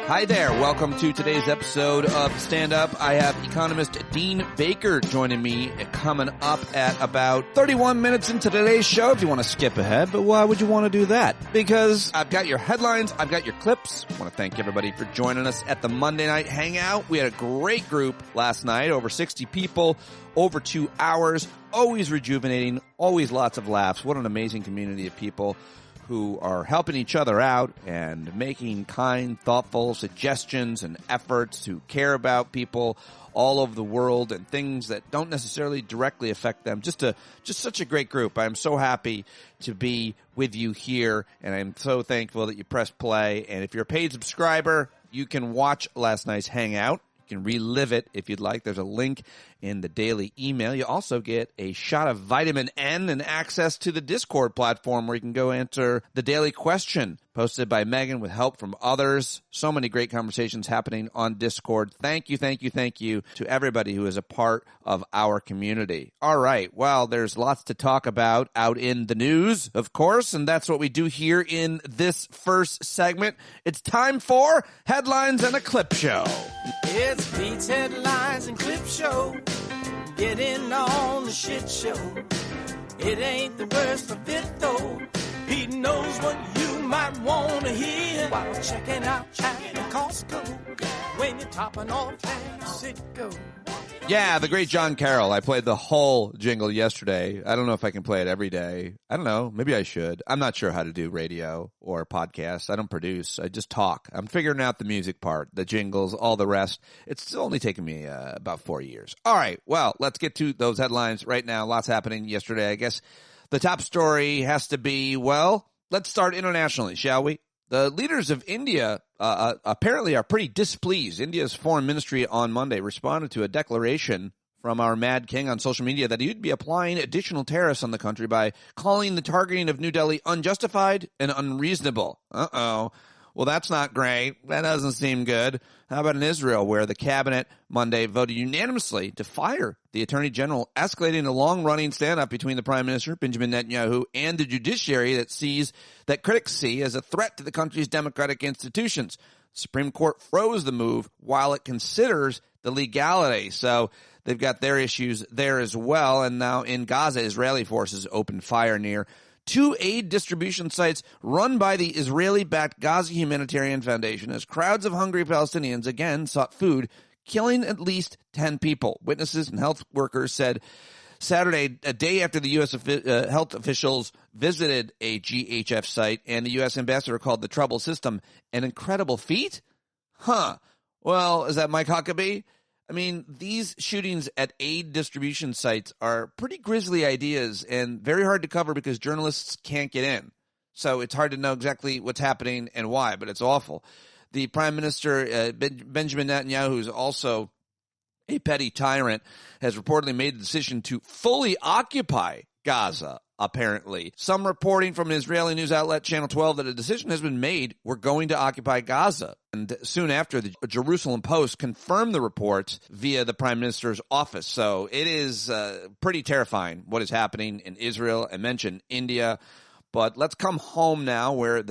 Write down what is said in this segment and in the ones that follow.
Hi there. Welcome to today's episode of Stand Up. I have economist Dean Baker joining me coming up at about 31 minutes into today's show if you want to skip ahead. But why would you want to do that? Because I've got your headlines, I've got your clips. I want to thank everybody for joining us at the Monday night hangout. We had a great group last night, over 60 people, over 2 hours, always rejuvenating, always lots of laughs. What an amazing community of people who are helping each other out and making kind, thoughtful suggestions and efforts to care about people all over the world and things that don't necessarily directly affect them. Just such a great group. I'm so happy to be with you here, and I'm so thankful that you pressed play. And if you're a paid subscriber, you can watch last night's hangout. You can relive it if you'd like. There's a link in the daily email. You also get a shot of vitamin N and access to the Discord platform where you can go answer the daily question posted by Megan with help from others. So many great conversations happening on Discord. Thank you to everybody who is a part of our community. All right. Well, there's lots to talk about out in the news, of course, and that's what we do here in this first segment. It's time for Headlines and a Clip Show. It's Pete's Headlines and Clip Show. Get in on the shit show. It ain't the worst of it though. Pete knows what you might want to hear while checking out Costco. When you're topping off Citgo. Yeah, the great John Carroll. I played the whole jingle yesterday. I don't know if I can play it every day. I don't know. Maybe I should. I'm not sure how to do radio or podcasts. I don't produce. I just talk. I'm figuring out the music part, the jingles, all the rest. It's only taken me about 4 years. All right. Well, let's get to those headlines right now. Lots happening yesterday. I guess the top story has to be, well, let's start internationally, shall we? The leaders of India apparently are pretty displeased. India's foreign ministry on Monday responded to a declaration from our Mad King on social media that he'd be applying additional tariffs on the country by calling the targeting of New Delhi unjustified and unreasonable. Uh-oh. Well, that's not great. That doesn't seem good. How about in Israel, where the cabinet Monday voted unanimously to fire the attorney general, escalating a long-running standoff between the prime minister, Benjamin Netanyahu, and the judiciary that critics see as a threat to the country's democratic institutions. The Supreme Court froze the move while it considers the legality. So they've got their issues there as well. And now in Gaza, Israeli forces opened fire near 2 aid distribution sites run by the Israeli-backed Gaza Humanitarian Foundation as crowds of hungry Palestinians again sought food, killing at least 10 people. Witnesses and health workers said Saturday, a day after the U.S. Health officials visited a GHF site, and the U.S. ambassador called the troubled system an incredible feat? Huh. Well, is that Mike Huckabee? I mean, these shootings at aid distribution sites are pretty grisly ideas and very hard to cover because journalists can't get in. So it's hard to know exactly what's happening and why, but it's awful. The Prime Minister, Benjamin Netanyahu, who's also a petty tyrant, has reportedly made the decision to fully occupy Gaza, apparently. Some reporting from an Israeli news outlet, Channel 12, that a decision has been made. We're going to occupy Gaza. And soon after, the Jerusalem Post confirmed the reports via the Prime Minister's office. So it is pretty terrifying what is happening in Israel. I mentioned India. But let's come home now, where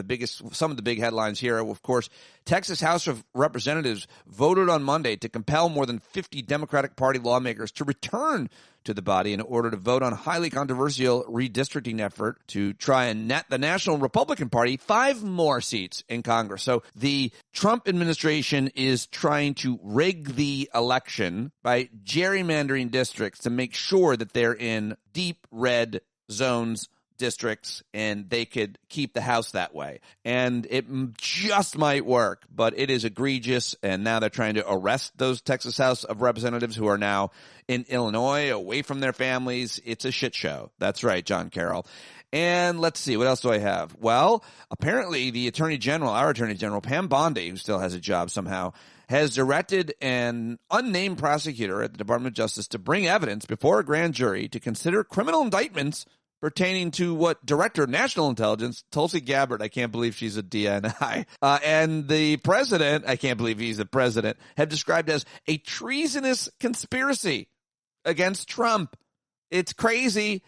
some of the big headlines here are, of course, Texas House of Representatives voted on Monday to compel more than 50 Democratic Party lawmakers to return to the body in order to vote on a highly controversial redistricting effort to try and net the National Republican Party 5 more seats in Congress. So the Trump administration is trying to rig the election by gerrymandering districts to make sure that they're in deep red zones, districts, and they could keep the House that way. And it just might work, but it is egregious, and now they're trying to arrest those Texas House of Representatives who are now in Illinois, away from their families. It's a shit show. That's right, John Carroll. And let's see, what else do I have? Well, apparently the our Attorney General, Pam Bondi, who still has a job somehow, has directed an unnamed prosecutor at the Department of Justice to bring evidence before a grand jury to consider criminal indictments pertaining to what Director of National Intelligence, Tulsi Gabbard, I can't believe she's a DNI, and the president, I can't believe he's the president, have described as a treasonous conspiracy against Trump. It's crazy,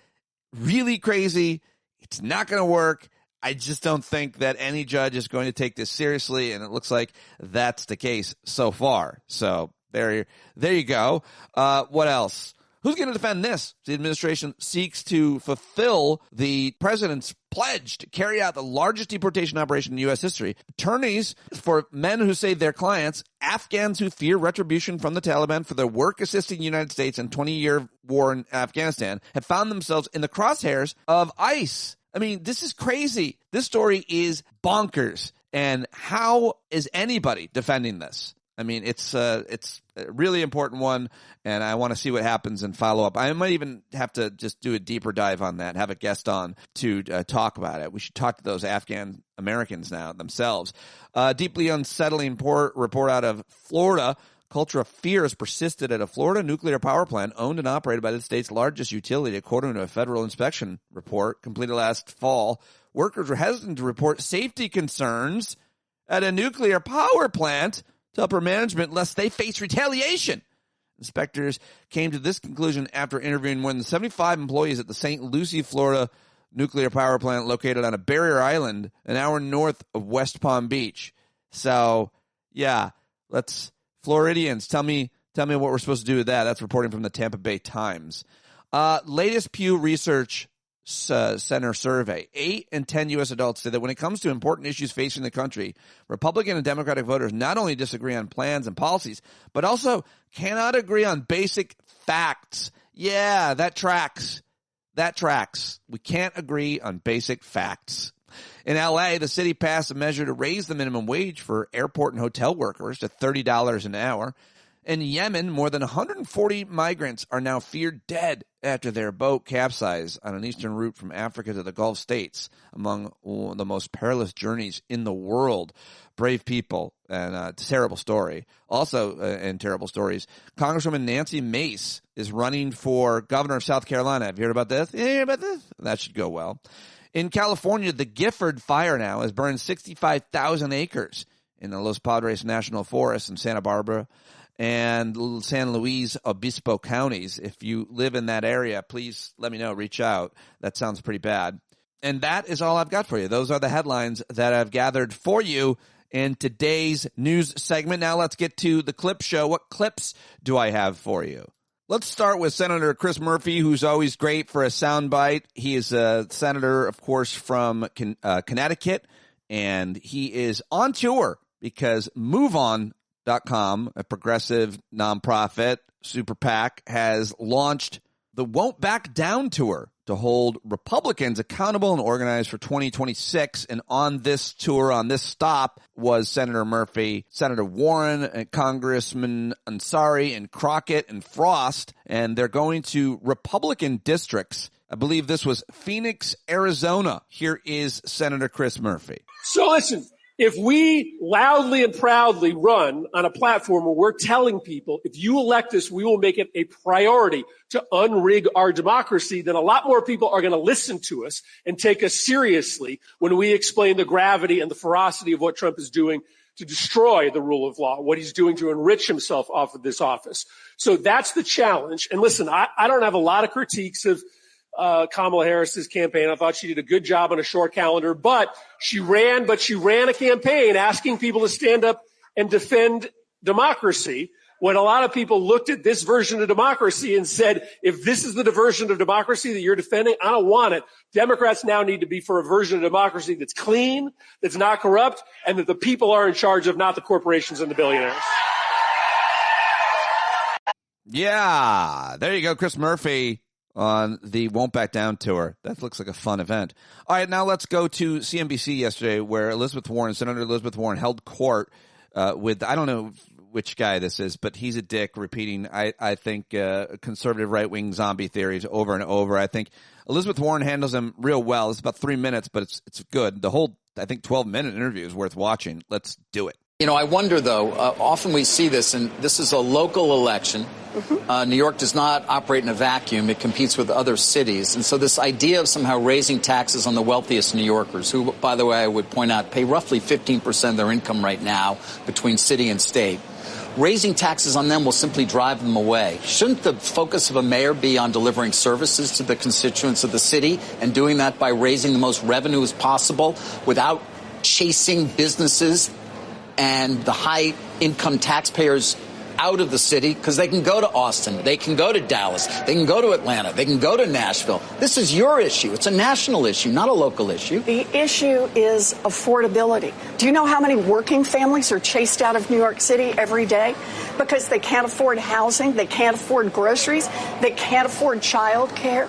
really crazy. It's not going to work. I just don't think that any judge is going to take this seriously, and it looks like that's the case so far. So there you go. What else? Who's going to defend this? The administration seeks to fulfill the president's pledge to carry out the largest deportation operation in U.S. history. Attorneys for men who say they're clients, Afghans who fear retribution from the Taliban for their work assisting the United States in 20-year war in Afghanistan, have found themselves in the crosshairs of ICE. I mean, this is crazy. This story is bonkers. And how is anybody defending this? I mean, it's a really important one, and I want to see what happens and follow up. I might even have to just do a deeper dive on that, have a guest on to talk about it. We should talk to those Afghan Americans now themselves. Deeply unsettling report out of Florida. Culture of fear has persisted at a Florida nuclear power plant owned and operated by the state's largest utility, according to a federal inspection report completed last fall. Workers were hesitant to report safety concerns at a nuclear power plant to upper management lest they face retaliation. Inspectors came to this conclusion after interviewing more than 75 employees at the St. Lucie, Florida nuclear power plant located on a barrier island an hour north of West Palm Beach. So, yeah, Floridians, tell me what we're supposed to do with that. That's reporting from the Tampa Bay Times. Latest Pew Research Center survey. 8 in 10 U.S. adults say that when it comes to important issues facing the country, Republican and Democratic voters not only disagree on plans and policies, but also cannot agree on basic facts. Yeah, that tracks. We can't agree on basic facts. In L.A., the city passed a measure to raise the minimum wage for airport and hotel workers to $30 an hour. In Yemen, more than 140 migrants are now feared dead after their boat capsized on an eastern route from Africa to the Gulf states, among the most perilous journeys in the world. Brave people, and terrible story. Also, in terrible stories, Congresswoman Nancy Mace is running for governor of South Carolina. Have you heard about this? That should go well. In California, the Gifford Fire now has burned 65,000 acres in the Los Padres National Forest in Santa Barbara and San Luis Obispo counties. If you live in that area, please let me know. Reach out. That sounds pretty bad. And that is all I've got for you. Those are the headlines that I've gathered for you in today's news segment. Now let's get to the clip show. What clips do I have for you? Let's start with Senator Chris Murphy, who's always great for a soundbite. He is a senator, of course, from Connecticut, and he is on tour because MoveOn.com, a progressive nonprofit super PAC, has launched the Won't Back Down tour to hold Republicans accountable and organize for 2026. And on this tour, on this stop, was Senator Murphy, Senator Warren, and Congressman Ansari, and Crockett, and Frost. And they're going to Republican districts. I believe this was Phoenix, Arizona. Here is Senator Chris Murphy. So listen. If we loudly and proudly run on a platform where we're telling people, if you elect us, we will make it a priority to unrig our democracy, then a lot more people are going to listen to us and take us seriously when we explain the gravity and the ferocity of what Trump is doing to destroy the rule of law, what he's doing to enrich himself off of this office. So that's the challenge. And listen, I don't have a lot of critiques of Kamala Harris's campaign. I thought she did a good job on a short calendar, but she ran a campaign asking people to stand up and defend democracy when a lot of people looked at this version of democracy and said, if this is the version of democracy that you're defending, I don't want it. Democrats now need to be for a version of democracy that's clean, that's not corrupt, and that the people are in charge of, not the corporations and the billionaires. Yeah, there you go, Chris Murphy on the Won't Back Down tour. That looks like a fun event. All right, now let's go to CNBC yesterday, where Senator Elizabeth Warren held court with, I don't know which guy this is, but he's a dick, repeating, I think, conservative right-wing zombie theories over and over. I think Elizabeth Warren handles them real well. It's about 3 minutes, but it's good. The whole, I think, 12-minute interview is worth watching. Let's do it. You know, I wonder, though, often we see this, and this is a local election. New York does not operate in a vacuum. It competes with other cities. And so this idea of somehow raising taxes on the wealthiest New Yorkers, who, by the way, I would point out, pay roughly 15% of their income right now between city and state, raising taxes on them will simply drive them away. Shouldn't the focus of a mayor be on delivering services to the constituents of the city and doing that by raising the most revenue as possible without chasing businesses and the high-income taxpayers out of the city? Because they can go to Austin, they can go to Dallas, they can go to Atlanta, they can go to Nashville. This is your issue. It's a national issue, not a local issue. The issue is affordability. Do you know how many working families are chased out of New York City every day because they can't afford housing, they can't afford groceries, they can't afford child care?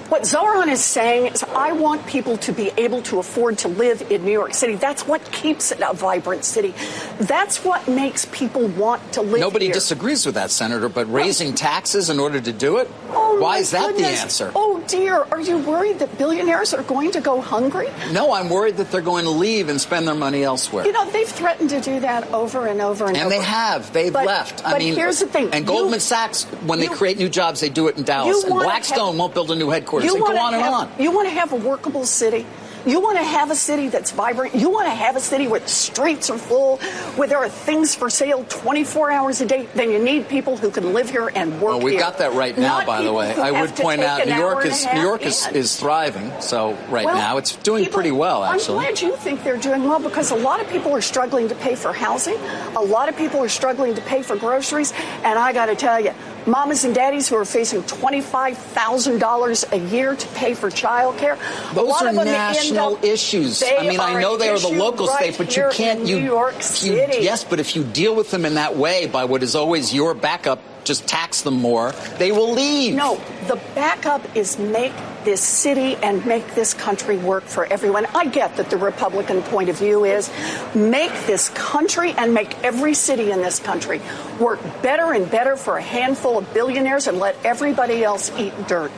What Zoran is saying is, I want people to be able to afford to live in New York City. That's what keeps it a vibrant city. That's what makes people want to live Nobody here. disagrees with that, Senator, but raising taxes in order to do it? Why is that the answer? Oh, dear. Are you worried that billionaires are going to go hungry? No, I'm worried that they're going to leave and spend their money elsewhere. You know, they've threatened to do that over and over and over. And they have. They've left. But here's the thing. And Goldman Sachs, when they create new jobs, they do it in Dallas. And Blackstone won't build a new headquarters. And go on and on. You want to have a workable city? You want to have a city that's vibrant? You want to have a city where the streets are full, where there are things for sale 24 hours a day? Then you need people who can live here and work here. Well, we've got that right now, by the way. I would point out New York is thriving. So now it's doing pretty well, actually. I'm glad you think they're doing well, because a lot of people are struggling to pay for housing. A lot of people are struggling to pay for groceries. And I got to tell you, mamas and daddies who are facing $25,000 a year to pay for child care. Those are national issues. I mean, I know they are the local state, but you can't. New York City. Yes, but if you deal with them in that way, by what is always your backup, just tax them more, they will leave. No, the backup is make this city and make this country work for everyone. I get that the Republican point of view is make this country and make every city in this country work better and better for a handful of billionaires and let everybody else eat dirt.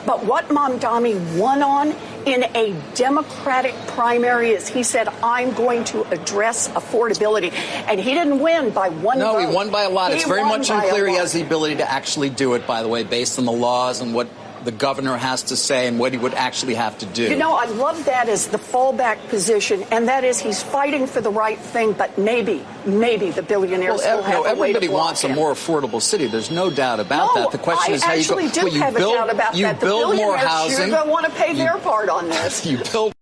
But what Mamdani won on in a Democratic primary is he said, I'm going to address affordability. And he didn't win by one vote. No, he won by a lot. It's very much unclear he has the ability to actually do it, by the way, based on the laws and what the governor has to say and what he would actually have to do. You know, I love that as the fallback position, and that is he's fighting for the right thing, but maybe the billionaires will have a way to everybody wants a more affordable city. There's no doubt about that. The question is how you go. I actually do have a doubt about that. The build more housing. Sure don't want to pay their part on this. You build.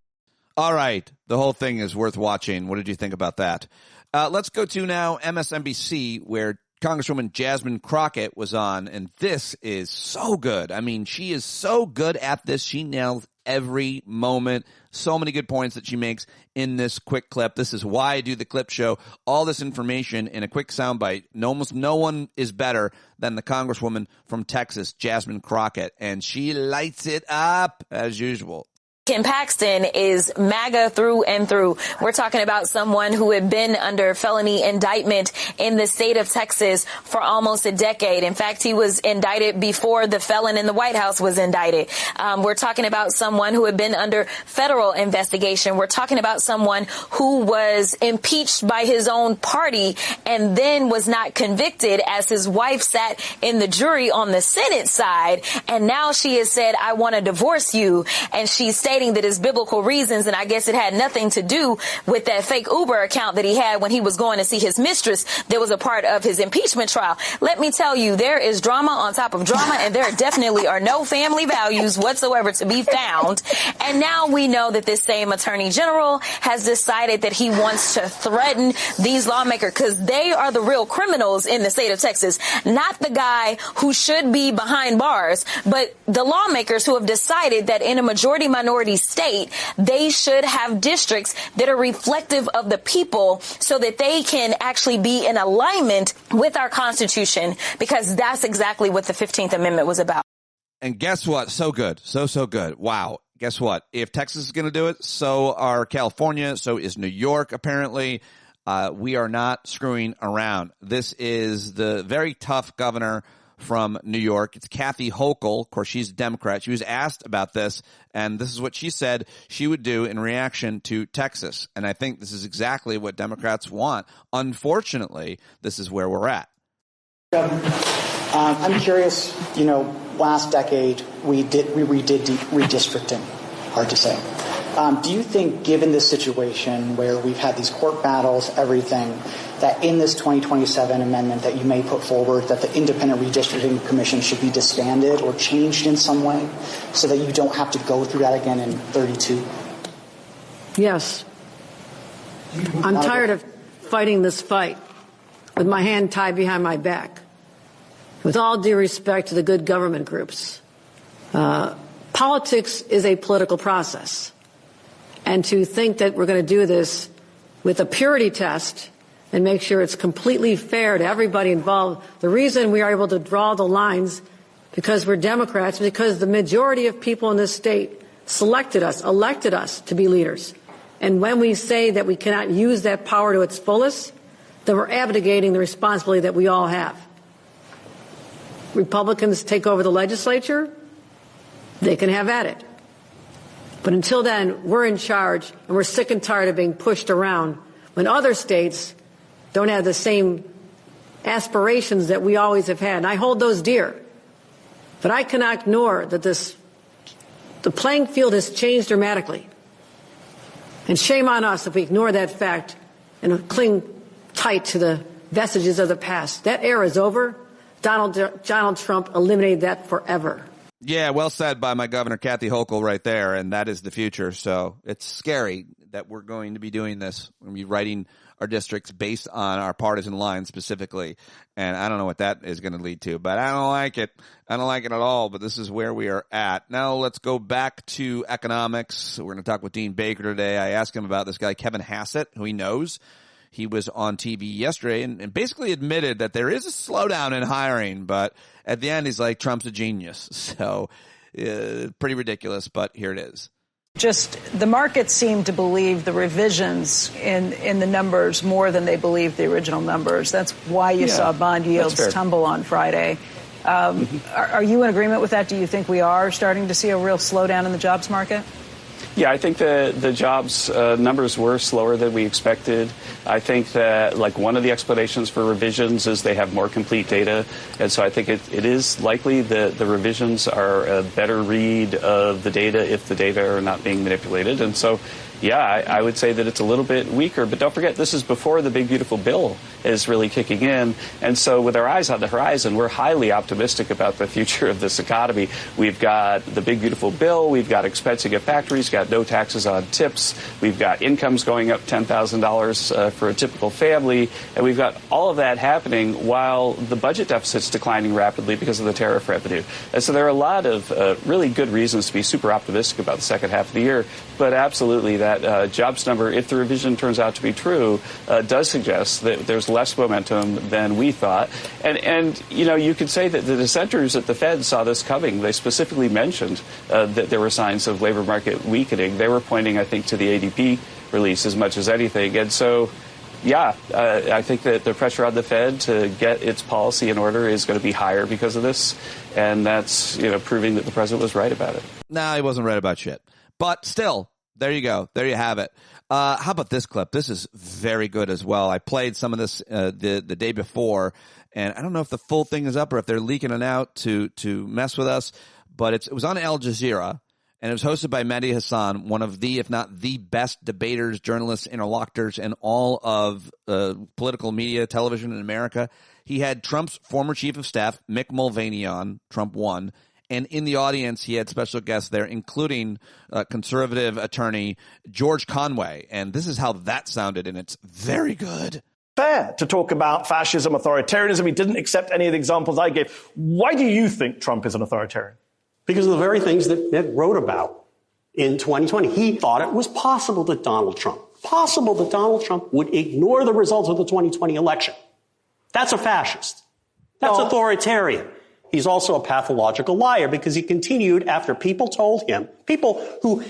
All right. The whole thing is worth watching. What did you think about that? Let's go to now MSNBC, where Congresswoman Jasmine Crockett was on, and this is so good. I mean, she is so good at this. She nails every moment. So many good points that she makes in this quick clip. This is why I do the clip show. All this information in a quick soundbite. Almost no one is better than the Congresswoman from Texas, Jasmine Crockett, and she lights it up as usual. Ken Paxton is MAGA through and through. We're talking about someone who had been under felony indictment in the state of Texas for almost a decade. In fact, he was indicted before the felon in the White House was indicted. We're talking about someone who had been under federal investigation. We're talking about someone who was impeached by his own party and then was not convicted, as his wife sat in the jury on the Senate side. And now she has said, I want to divorce you. And she's stating that it's biblical reasons, and I guess it had nothing to do with that fake Uber account that he had when he was going to see his mistress that was a part of his impeachment trial. Let me tell you, there is drama on top of drama, and there definitely are no family values whatsoever to be found. And now we know that this same attorney general has decided that he wants to threaten these lawmakers, because they are the real criminals in the state of Texas, not the guy who should be behind bars, but the lawmakers who have decided that in a majority-minority state, they should have districts that are reflective of the people so that they can actually be in alignment with our Constitution, because that's exactly what the 15th Amendment was about. And guess what? So good. So good. Wow. Guess what? If Texas is going to do it, so are California, so is New York, apparently. We are not screwing around. This is the very tough governor from New York. It's Kathy Hochul. Of course, she's a Democrat. She was asked about this, and this is what she said she would do in reaction to Texas. And I think this is exactly what Democrats want. Unfortunately, this is where we're at. I'm curious, last decade we redid redistricting. Hard to say. Do you think, given this situation where we've had these court battles, everything, that in this 2027 amendment that you may put forward, that the Independent Redistricting Commission should be disbanded or changed in some way so that you don't have to go through that again in 32? Yes. I'm tired of fighting this fight with my hand tied behind my back. With all due respect to the good government groups, politics is a political process. And to think that we're going to do this with a purity test and make sure it's completely fair to everybody involved, the reason we are able to draw the lines because we're Democrats, because the majority of people in this state elected us to be leaders. And when we say that we cannot use that power to its fullest, then we're abdicating the responsibility that we all have. Republicans take over the legislature, they can have at it. But until then, we're in charge, and we're sick and tired of being pushed around when other states don't have the same aspirations that we always have had. And I hold those dear. But I cannot ignore that the playing field has changed dramatically. And shame on us if we ignore that fact and cling tight to the vestiges of the past. That era is over. Donald Trump eliminated that forever. Yeah, well said by my governor, Kathy Hochul, right there, and that is the future. So it's scary that we're going to be doing this. We're going to be writing our districts based on our partisan lines specifically, and I don't know what that is going to lead to, but I don't like it. I don't like it at all, but this is where we are at. Now let's go back to economics. We're going to talk with Dean Baker today. I asked him about this guy, Kevin Hassett, who he knows. He was on TV yesterday and basically admitted that there is a slowdown in hiring, but at the end he's like, Trump's a genius. So pretty ridiculous, but here it is. Just the market seemed to believe the revisions in the numbers more than they believed the original numbers. That's why you saw bond yields tumble on Friday. Are you in agreement with that? Do you think we are starting to see a real slowdown in the jobs market? Yeah, I think the jobs numbers were slower than we expected. I think that, one of the explanations for revisions is they have more complete data. And so I think it is likely that the revisions are a better read of the data if the data are not being manipulated. And so, yeah, I would say that it's a little bit weaker. But don't forget, this is before the big, beautiful bill is really kicking in. And so with our eyes on the horizon, we're highly optimistic about the future of this economy. We've got the big, beautiful bill. We've got expensing of factories, got no taxes on tips. We've got incomes going up $10,000 for a typical family. And we've got all of that happening while the budget deficit's declining rapidly because of the tariff revenue. And so there are a lot of really good reasons to be super optimistic about the second half of the year. But absolutely, that jobs number, if the revision turns out to be true, does suggest that there's less momentum than we thought. And you could say that the dissenters at the Fed saw this coming. They specifically mentioned that there were signs of labor market weakening. They were pointing, I think, to the ADP release as much as anything. And so, yeah, I think that the pressure on the Fed to get its policy in order is going to be higher because of this. And that's, proving that the president was right about it. No, he wasn't right about shit. But still, there you go. There you have it. How about this clip? This is very good as well. I played some of this the day before, and I don't know if the full thing is up or if they're leaking it out to mess with us, but it was on Al Jazeera, and it was hosted by Mehdi Hasan, one of the, if not the best debaters, journalists, interlocutors in all of political media, television in America. He had Trump's former chief of staff, Mick Mulvaney, on. Trump won. And in the audience, he had special guests there, including conservative attorney George Conway. And this is how that sounded, and it's very good. Fair to talk about fascism, authoritarianism. He didn't accept any of the examples I gave. Why do you think Trump is an authoritarian? Because of the very things that Mitt wrote about in 2020. He thought it was possible that Donald Trump would ignore the results of the 2020 election. That's a fascist. That's authoritarian. He's also a pathological liar because he continued after people who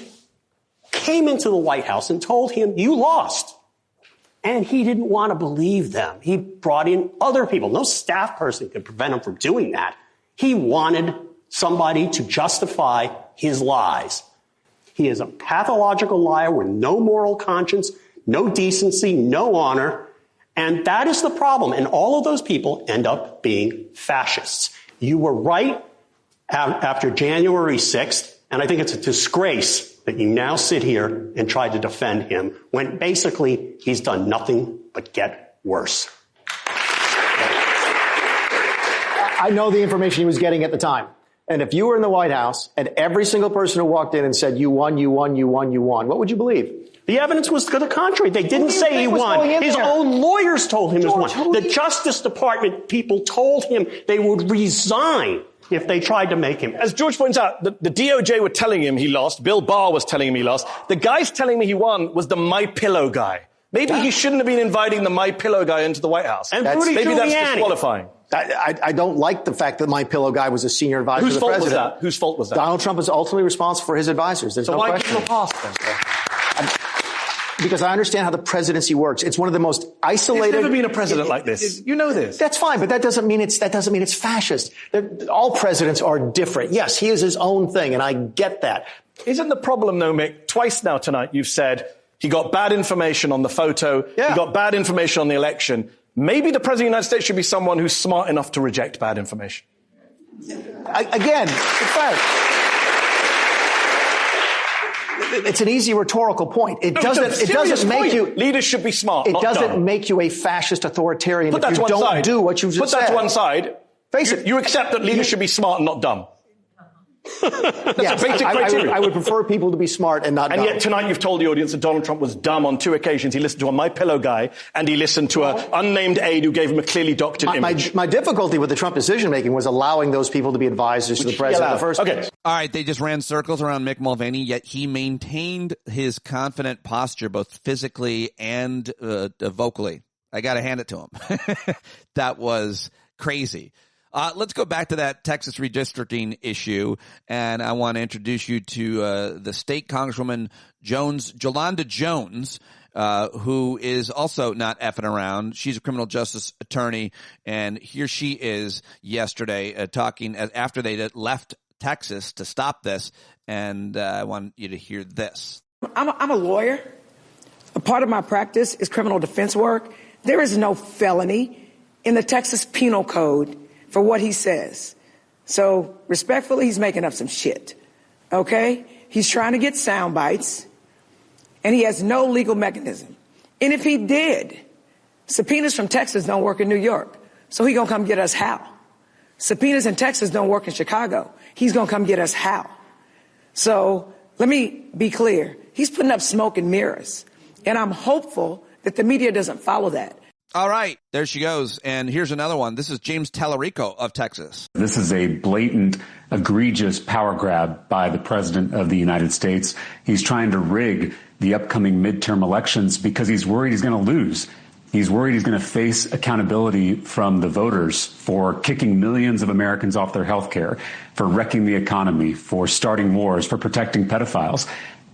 came into the White House and told him, you lost. And he didn't want to believe them. He brought in other people. No staff person could prevent him from doing that. He wanted somebody to justify his lies. He is a pathological liar with no moral conscience, no decency, no honor. And that is the problem. And all of those people end up being fascists. You were right after January 6th. And I think it's a disgrace that you now sit here and try to defend him when basically he's done nothing but get worse. I know the information he was getting at the time. And if you were in the White House and every single person who walked in and said, you won, you won, you won, you won, what would you believe? The evidence was to the contrary. They didn't say he won. His own lawyers told him he won. The Justice Department people told him they would resign if they tried to make him. As George points out, the DOJ were telling him he lost. Bill Barr was telling him he lost. The guy's telling me he won was the My Pillow guy. Maybe he shouldn't have been inviting the My Pillow guy into the White House. And maybe that's disqualifying. I don't like the fact that My Pillow guy was a senior advisor to the president. Whose fault was that? Donald Trump is ultimately responsible for his advisors. There's no question. So why give him a pass then? Because I understand how the presidency works. It's one of the most isolated. There's never been a president like this. You know this. That's fine, but that doesn't mean it's fascist. All presidents are different. Yes, he is his own thing, and I get that. Isn't the problem, though, Mick, twice now tonight you've said he got bad information on the photo, he got bad information on the election. Maybe the President of the United States should be someone who's smart enough to reject bad information. Again, it's fact. It's an easy rhetorical point. It doesn't make you. Leaders should be smart. It doesn't dumb. make you a fascist authoritarian if you don't do what you just said. Put that to one side. Face it. You accept that leaders should be smart and not dumb. Yes, I would prefer people to be smart and not dumb. And yet tonight you've told the audience that Donald Trump was dumb on 2 occasions. He listened to a My Pillow guy and he listened to an unnamed aide who gave him a clearly doctored image. My difficulty with the Trump decision-making was allowing those people to be advisors to the president in the first place. All right, they just ran circles around Mick Mulvaney, yet he maintained his confident posture both physically and vocally. I got to hand it to him. That was crazy. Let's go back to that Texas redistricting issue, and I want to introduce you to the state Congresswoman Jolanda Jones, who is also not effing around. She's a criminal justice attorney, and here she is yesterday talking after they left Texas to stop this, and I want you to hear this. I'm a lawyer. A part of my practice is criminal defense work. There is no felony in the Texas Penal Code for what he says. So respectfully, he's making up some shit. Okay? He's trying to get sound bites, and he has no legal mechanism. And if he did, subpoenas from Texas don't work in New York. So he gonna come get us how? Subpoenas in Texas don't work in Chicago. He's gonna come get us how? So let me be clear. He's putting up smoke and mirrors. And I'm hopeful that the media doesn't follow that. All right, there she goes. And here's another one. This is James Tallarico of Texas. This is a blatant, egregious power grab by the President of the United States. He's trying to rig the upcoming midterm elections because he's worried he's going to lose. He's worried he's going to face accountability from the voters for kicking millions of Americans off their health care, for wrecking the economy, for starting wars, for protecting pedophiles.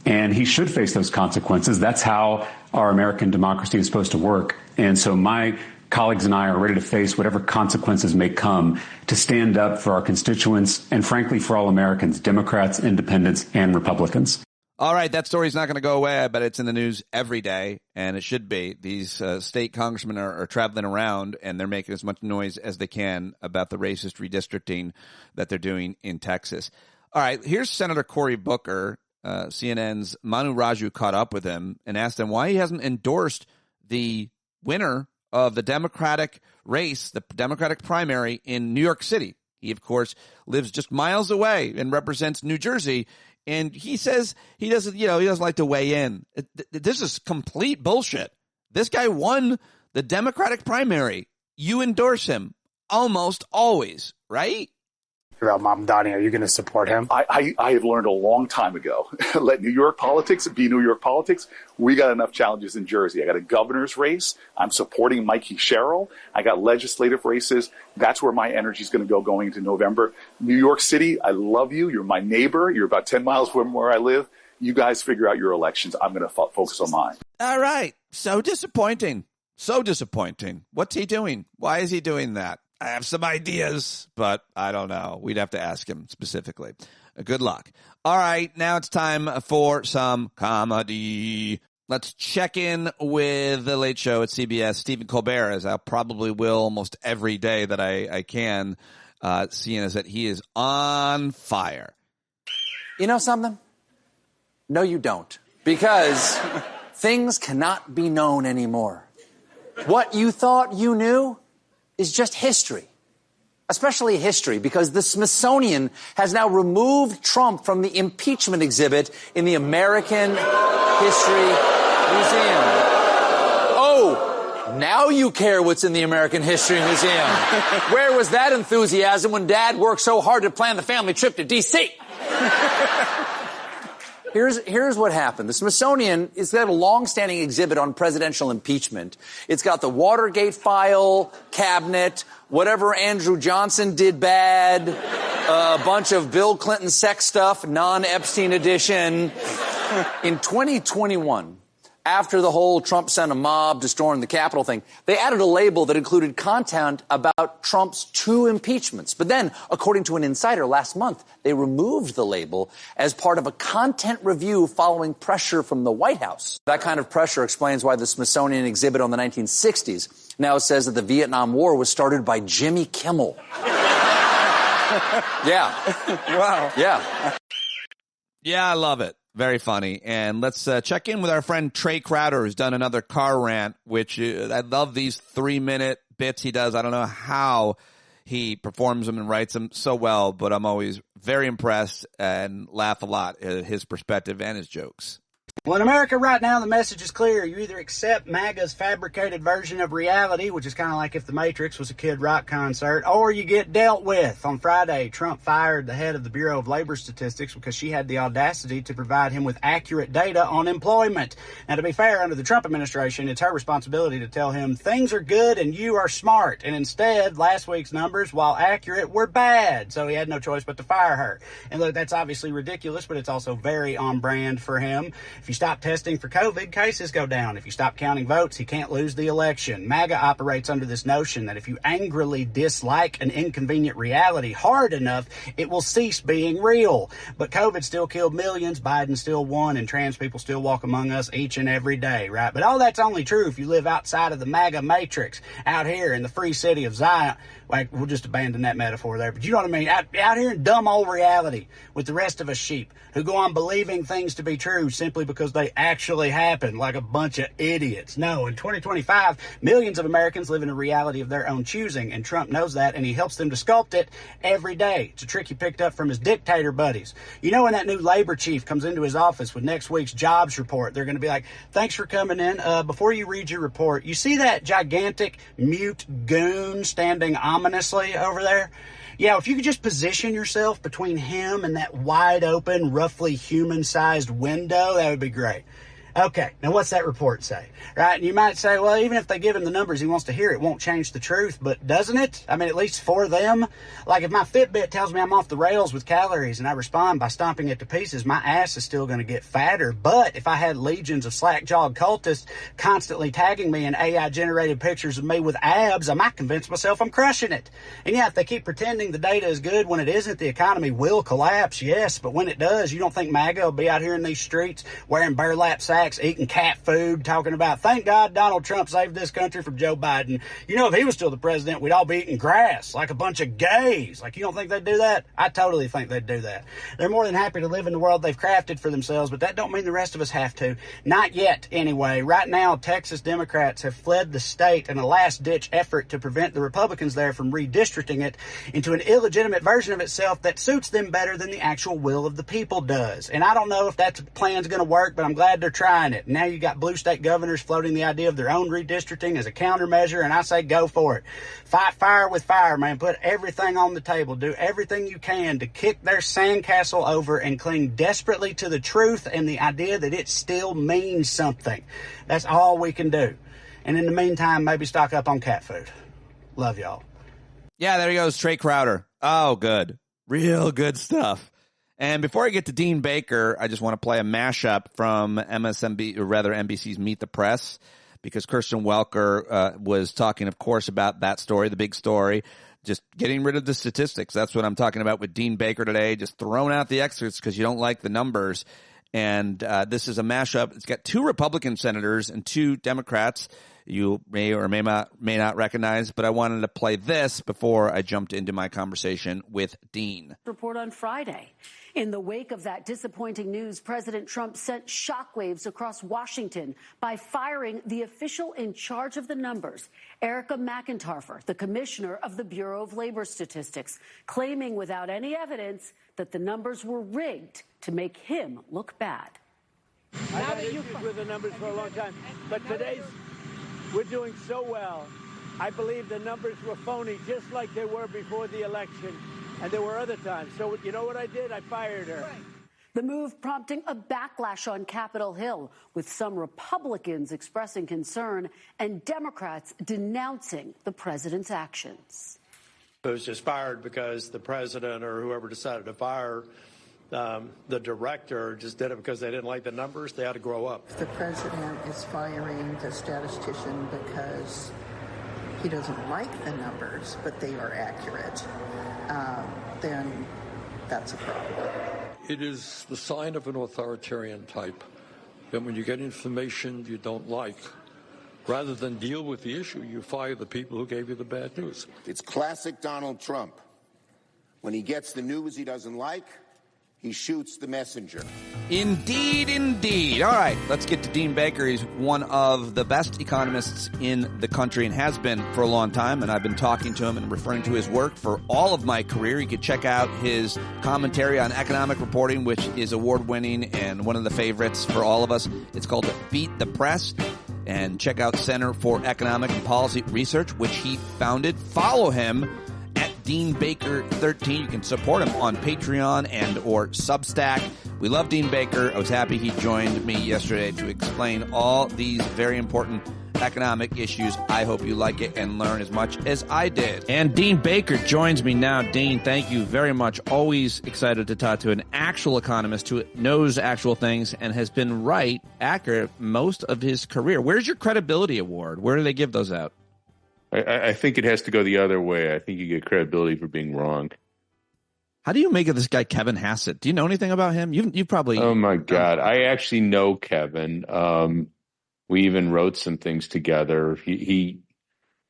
And he should face those consequences. That's how our American democracy is supposed to work. And so my colleagues and I are ready to face whatever consequences may come to stand up for our constituents and, frankly, for all Americans, Democrats, independents, and Republicans. All right, that story's not going to go away. I bet it's in the news every day, and it should be. These state congressmen are traveling around, and they're making as much noise as they can about the racist redistricting that they're doing in Texas. All right, here's Senator Cory Booker. CNN's Manu Raju caught up with him and asked him why he hasn't endorsed the winner of the Democratic race, the Democratic primary in New York City. He, of course, lives just miles away and represents New Jersey. And he says he doesn't like to weigh in. This is complete bullshit. This guy won the Democratic primary. You endorse him almost always, right? About Mamdani, are you going to support him? I have learned a long time ago. Let New York politics be New York politics. We got enough challenges in Jersey. I got a governor's race. I'm supporting Mikey Sherrill. I got legislative races. That's where my energy is going to go going into November. New York City, I love you. You're my neighbor. You're about 10 miles from where I live. You guys figure out your elections. I'm going to focus on mine. All right. So disappointing. So disappointing. What's he doing? Why is he doing that? I have some ideas, but I don't know. We'd have to ask him specifically. Good luck. All right, now it's time for some comedy. Let's check in with the Late Show at CBS, Stephen Colbert, as I probably will almost every day that I can, seeing as that he is on fire. You know something? No, you don't. Because things cannot be known anymore. What you thought you knew is just history. Especially history, because the Smithsonian has now removed Trump from the impeachment exhibit in the American History Museum. Oh, now you care what's in the American History Museum. Where was that enthusiasm when Dad worked so hard to plan the family trip to D.C.? Here's what happened. The Smithsonian has got a long-standing exhibit on presidential impeachment. It's got the Watergate file, cabinet, whatever Andrew Johnson did bad, a bunch of Bill Clinton sex stuff, non-Epstein edition. In 2021, after the whole Trump sent a mob to storm the Capitol thing, they added a label that included content about Trump's 2 impeachments. But then, according to an insider last month, they removed the label as part of a content review following pressure from the White House. That kind of pressure explains why the Smithsonian exhibit on the 1960s now says that the Vietnam War was started by Jimmy Kimmel. Yeah. Wow. Yeah. Yeah, I love it. Very funny. And let's check in with our friend Trey Crowder, who's done another car rant, which I love these 3-minute bits he does. I don't know how he performs them and writes them so well, but I'm always very impressed and laugh a lot at his perspective and his jokes. Well, in America right now, the message is clear. You either accept MAGA's fabricated version of reality, which is kind of like if The Matrix was a Kid Rock concert, or you get dealt with. On Friday, Trump fired the head of the Bureau of Labor Statistics because she had the audacity to provide him with accurate data on employment. Now, to be fair, under the Trump administration, it's her responsibility to tell him things are good and you are smart. And instead, last week's numbers, while accurate, were bad. So he had no choice but to fire her. And look, that's obviously ridiculous, but it's also very on brand for him. If you stop testing for COVID, cases go down. If you stop counting votes, he can't lose the election. MAGA operates under this notion that if you angrily dislike an inconvenient reality hard enough, it will cease being real. But COVID still killed millions, Biden still won, and trans people still walk among us each and every day, right? But all that's only true if you live outside of the MAGA matrix, out here in the free city of Zion. Like, we'll just abandon that metaphor there, but you know what I mean? Out here in dumb old reality with the rest of us sheep who go on believing things to be true simply because they actually happen, like a bunch of idiots. No, in 2025, millions of Americans live in a reality of their own choosing, and Trump knows that, and he helps them to sculpt it every day. It's a trick he picked up from his dictator buddies. You know, when that new labor chief comes into his office with next week's jobs report, they're going to be like, thanks for coming in. Before you read your report, you see that gigantic mute goon standing ominously over there? Yeah, if you could just position yourself between him and that wide open, roughly human-sized window, that would be great. Okay, now what's that report say? Right, and you might say, well, even if they give him the numbers he wants to hear, it won't change the truth, but doesn't it? I mean, at least for them. Like if my Fitbit tells me I'm off the rails with calories and I respond by stomping it to pieces, my ass is still going to get fatter. But if I had legions of slack-jawed cultists constantly tagging me in AI-generated pictures of me with abs, I might convince myself I'm crushing it. And yeah, if they keep pretending the data is good when it isn't, the economy will collapse, yes, but when it does, you don't think MAGA will be out here in these streets wearing burlap sacks, eating cat food, talking about, thank God Donald Trump saved this country from Joe Biden. You know, if he was still the president, we'd all be eating grass like a bunch of gays. Like, you don't think they'd do that? I totally think they'd do that. They're more than happy to live in the world they've crafted for themselves, but that don't mean the rest of us have to. Not yet, anyway. Right now, Texas Democrats have fled the state in a last-ditch effort to prevent the Republicans there from redistricting it into an illegitimate version of itself that suits them better than the actual will of the people does. And I don't know if that plan's going to work, but I'm glad they're trying it. Now you got blue state governors floating the idea of their own redistricting as a countermeasure, and I say go for it. Fight fire with fire, man. Put everything on the table. Do everything you can to kick their sandcastle over and cling desperately to the truth and the idea that it still means something. That's all we can do. And in the meantime, maybe stock up on cat food. Love y'all. Yeah, there he goes, Trey Crowder. Oh, good. Real good stuff. And before I get to Dean Baker, I just want to play a mashup from NBC's Meet the Press, because Kirsten Welker was talking, of course, about that story, the big story, just getting rid of the statistics. That's what I'm talking about with Dean Baker today, just throwing out the excerpts because you don't like the numbers. And this is a mashup. It's got 2 Republican senators and 2 Democrats you may or may not recognize, but I wanted to play this before I jumped into my conversation with Dean. Report on Friday. In the wake of that disappointing news, President Trump sent shockwaves across Washington by firing the official in charge of the numbers, Erica McIntyre, the commissioner of the Bureau of Labor Statistics, claiming without any evidence that the numbers were rigged to make him look bad. I've had issues with the numbers for a long time, but we're doing so well. I believe the numbers were phony, just like they were before the election, and there were other times. So you know what I did? I fired her. The move prompting a backlash on Capitol Hill, with some Republicans expressing concern and Democrats denouncing the president's actions. It was just fired because the president or whoever decided to fire the director just did it because they didn't like the numbers. They had to grow up. The president is firing the statistician because he doesn't like the numbers, but they are accurate, then that's a problem. It is the sign of an authoritarian type that when you get information you don't like, rather than deal with the issue, you fire the people who gave you the bad news. It's classic Donald Trump. When he gets the news he doesn't like, he shoots the messenger. Indeed, indeed. All right, let's get to Dean Baker. He's one of the best economists in the country and has been for a long time, and I've been talking to him and referring to his work for all of my career. You can check out his commentary on economic reporting, which is award-winning and one of the favorites for all of us. It's called Beat the Press. And check out Center for Economic and Policy Research, which he founded. Follow him at Dean Baker 13. You can support him on Patreon and or Substack. We love Dean Baker. I was happy he joined me yesterday to explain all these very important economic issues. I hope you like it and learn as much as I did. And Dean Baker joins me now. Dean, thank you very much. Always excited to talk to an actual economist who knows actual things and has been right, accurate most of his career. Where's your credibility award? Where do they give those out? I think it has to go the other way. I think you get credibility for being wrong. How do you make of this guy, Kevin Hassett? Do you know anything about him? You probably... Oh, my God. I actually know Kevin. We even wrote some things together.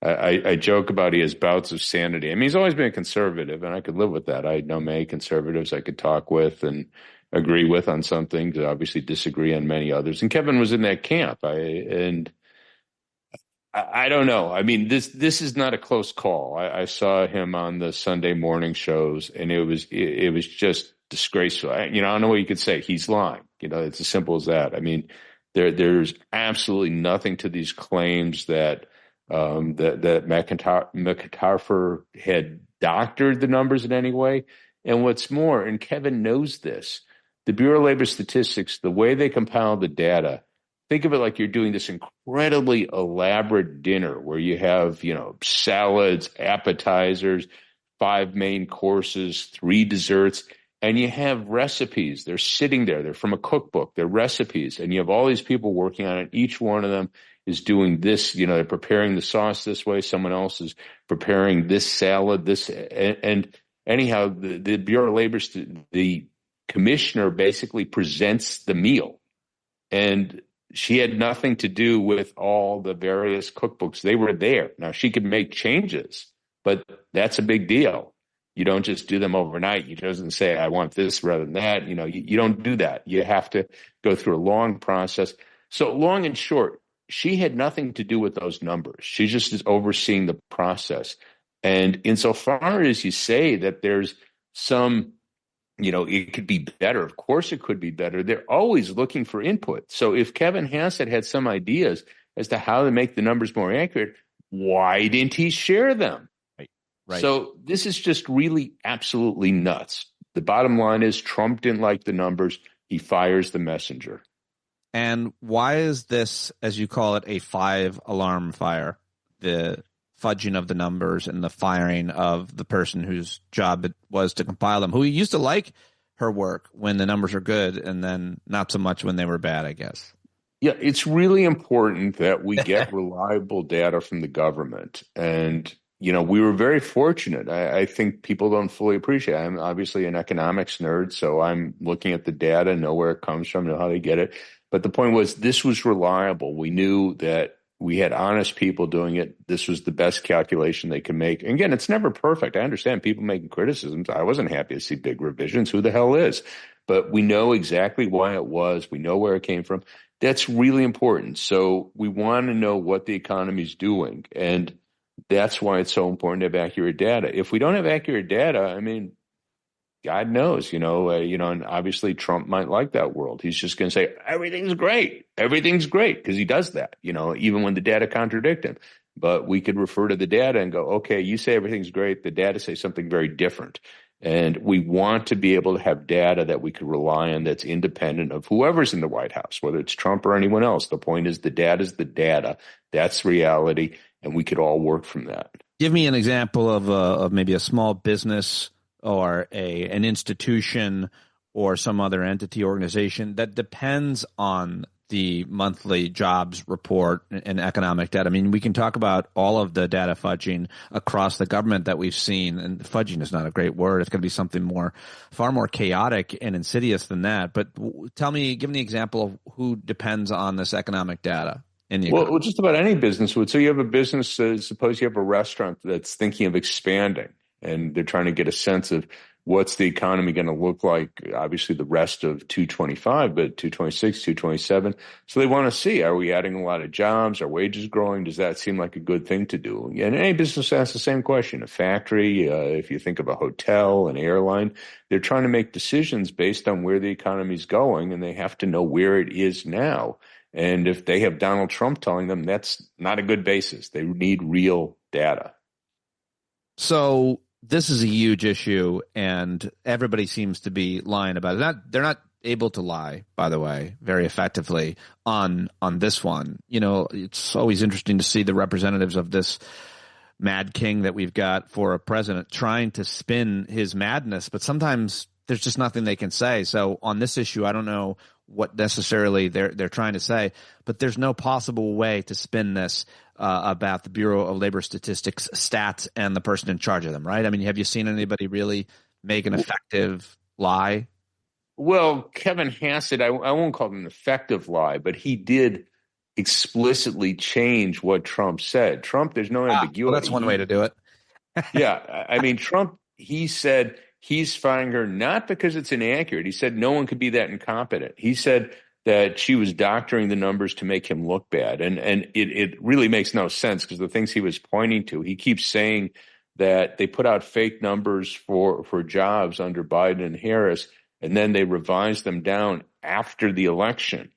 I joke about he has bouts of sanity. I mean, he's always been a conservative, and I could live with that. I know many conservatives I could talk with and agree with on some things, obviously disagree on many others. And Kevin was in that camp. I don't know. I mean, this is not a close call. I saw him on the Sunday morning shows, and it was just disgraceful. I don't know what you could say. He's lying. It's as simple as that. I mean, there's absolutely nothing to these claims that McIntyre had doctored the numbers in any way. And what's more, and Kevin knows this, the Bureau of Labor Statistics, the way they compile the data, think of it like you're doing this incredibly elaborate dinner where you have, salads, appetizers, 5 main courses, 3 desserts, and you have recipes. They're sitting there. They're from a cookbook. They're recipes. And you have all these people working on it. Each one of them is doing this. They're preparing the sauce this way. Someone else is preparing this salad, this. And anyhow, the Bureau of Labor, the commissioner basically presents the meal. And she had nothing to do with all the various cookbooks. They were there. Now, she could make changes, but that's a big deal. You don't just do them overnight. You doesn't say, I want this rather than that. You don't do that. You have to go through a long process. So long and short, she had nothing to do with those numbers. She just is overseeing the process. And insofar as you say that there's some, it could be better. Of course it could be better. They're always looking for input. So if Kevin Hassett had some ideas as to how to make the numbers more accurate, why didn't he share them? Right. So this is just really absolutely nuts. The bottom line is Trump didn't like the numbers. He fires the messenger. And why is this, as you call it, a 5-alarm fire? The fudging of the numbers and the firing of the person whose job it was to compile them, who used to like her work when the numbers are good and then not so much when they were bad, I guess. Yeah, it's really important that we get reliable data from the government. And, we were very fortunate. I think people don't fully appreciate it. I'm obviously an economics nerd, so I'm looking at the data, know where it comes from, know how they get it. But the point was, this was reliable. We knew that we had honest people doing it. This was the best calculation they could make. And again, it's never perfect. I understand people making criticisms. I wasn't happy to see big revisions. Who the hell is? But we know exactly why it was. We know where it came from. That's really important. So we want to know what the economy is doing. And that's why it's so important to have accurate data. If we don't have accurate data, I mean, God knows, and obviously Trump might like that world. He's just going to say, everything's great, because he does that, even when the data contradict him. But we could refer to the data and go, okay, you say everything's great. The data say something very different. And we want to be able to have data that we could rely on that's independent of whoever's in the White House, whether it's Trump or anyone else. The point is the data is the data. That's reality. And we could all work from that. Give me an example of maybe a small business or an institution or some other entity organization that depends on the monthly jobs report and economic data. I mean, we can talk about all of the data fudging across the government that we've seen, and fudging is not a great word. It's going to be something far more chaotic and insidious than that. But give me an example of who depends on this economic data. Well, just about any business would. So you have a business, suppose you have a restaurant that's thinking of expanding, and they're trying to get a sense of what's the economy going to look like, obviously the rest of 225, but 226, 227. So they want to see, are we adding a lot of jobs? Are wages growing? Does that seem like a good thing to do? And any business asks the same question. A factory, if you think of a hotel, an airline, they're trying to make decisions based on where the economy is going, and they have to know where it is now. And if they have Donald Trump telling them, that's not a good basis. They need real data. So this is a huge issue, and everybody seems to be lying about it. They're not able to lie, by the way, very effectively on this one. It's always interesting to see the representatives of this mad king that we've got for a president trying to spin his madness, but sometimes there's just nothing they can say. So on this issue, I don't know what necessarily they're trying to say, but there's no possible way to spin this about the Bureau of Labor Statistics stats and the person in charge of them, right? I mean, have you seen anybody really make an effective lie? Well, Kevin Hassett, I won't call it an effective lie, but he did explicitly change what Trump said. Trump, there's no ambiguity. Well, that's one way to do it. Yeah. I mean, Trump, he said he's firing her not because it's inaccurate. He said no one could be that incompetent. He said that she was doctoring the numbers to make him look bad. And it really makes no sense because the things he was pointing to, he keeps saying that they put out fake numbers for jobs under Biden and Harris, and then they revised them down after the election.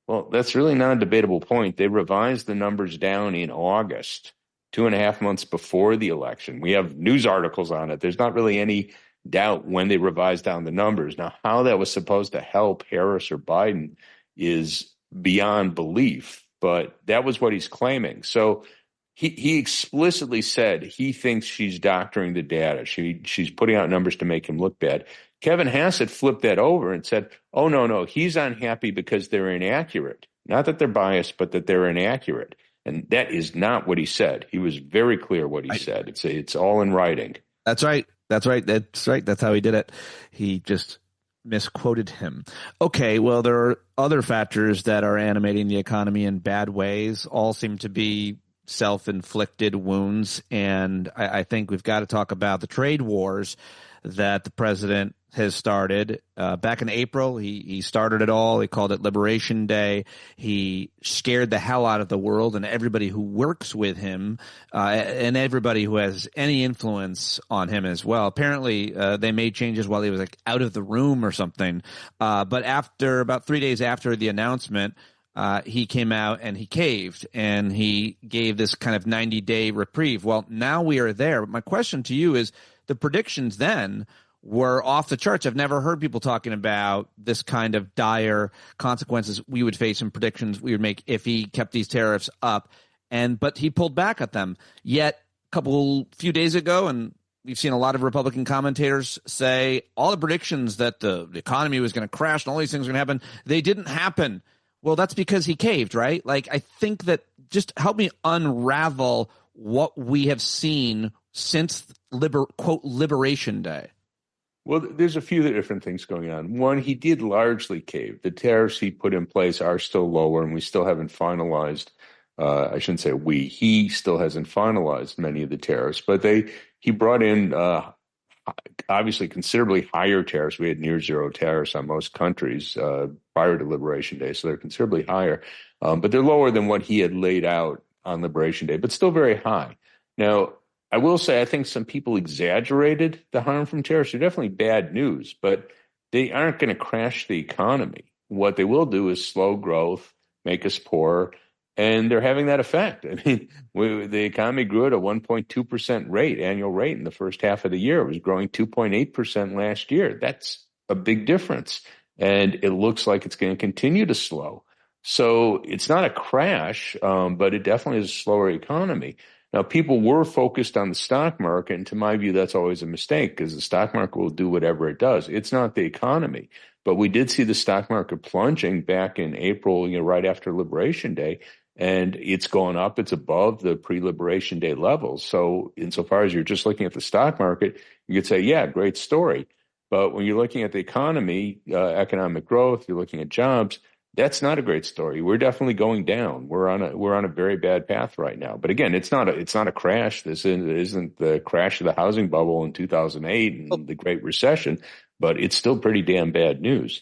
Well, that's really not a debatable point. They revised the numbers down in August, 2.5 months before the election. We have news articles on it. There's not really any doubt when they revised down the numbers. Now, how that was supposed to help Harris or Biden is beyond belief, but that was what he's claiming. So he explicitly said he thinks she's doctoring the data. She's putting out numbers to make him look bad. Kevin Hassett flipped that over and said, oh, no, he's unhappy because they're inaccurate. Not that they're biased, but that they're inaccurate. And that is not what he said. He was very clear what he said. It's all in writing. That's right. That's how he did it. He just misquoted him. Okay, well, there are other factors that are animating the economy in bad ways. All seem to be self-inflicted wounds. And I think we've got to talk about the trade wars that the president has started. Back in April, he started it all. He called it Liberation Day. He scared the hell out of the world and everybody who works with him and everybody who has any influence on him as well. Apparently, they made changes while he was out of the room or something. But about 3 days after the announcement, he came out and he caved and he gave this kind of 90-day reprieve. Well, now we are there. But my question to you is, the predictions then were off the charts. I've never heard people talking about this kind of dire consequences we would face in predictions we would make if he kept these tariffs up. But he pulled back at them. Yet few days ago, and we've seen a lot of Republican commentators say all the predictions that the economy was going to crash and all these things were going to happen, they didn't happen. Well, that's because he caved, right? Like, I think that just help me unravel what we have seen since quote Liberation Day. Well, there's a few different things going on. One, he did largely cave. The tariffs he put in place are still lower, and we still haven't finalized. I shouldn't say we. He still hasn't finalized many of the tariffs, but he brought in obviously considerably higher tariffs. We had near zero tariffs on most countries prior to Liberation Day, so they're considerably higher. But they're lower than what he had laid out on Liberation Day, but still very high. Now, I will say I think some people exaggerated the harm from tariffs. They're definitely bad news, but they aren't going to crash the economy. What they will do is slow growth, make us poorer, and they're having that effect. I mean, the economy grew at a 1.2% annual rate in the first half of the year. It was growing 2.8% last year. That's a big difference. And it looks like it's going to continue to slow. So it's not a crash, but it definitely is a slower economy. Now, people were focused on the stock market, and to my view, that's always a mistake because the stock market will do whatever it does. It's not the economy. But we did see the stock market plunging back in April, right after Liberation Day, and it's gone up. It's above the pre-Liberation Day levels. So insofar as you're just looking at the stock market, you could say, yeah, great story. But when you're looking at the economy, economic growth, you're looking at jobs, that's not a great story. We're definitely going down. We're on a very bad path right now. But again, it's not a crash. This isn't the crash of the housing bubble in 2008 and the Great Recession, but it's still pretty damn bad news.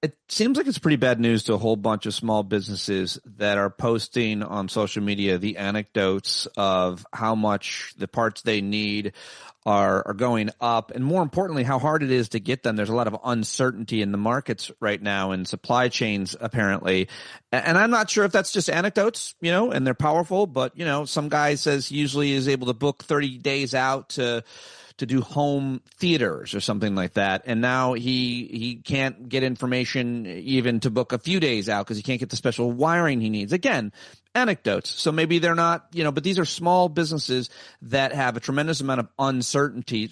It seems like it's pretty bad news to a whole bunch of small businesses that are posting on social media the anecdotes of how much the parts they need are going up, and more importantly, how hard it is to get them. There's a lot of uncertainty in the markets right now and supply chains, apparently. And I'm not sure if that's just anecdotes, and they're powerful, but, some guy says he usually is able to book 30 days out to do home theaters or something like that. And now he can't get information even to book a few days out because he can't get the special wiring he needs. Again, anecdotes. So maybe they're not, but these are small businesses that have a tremendous amount of uncertainty,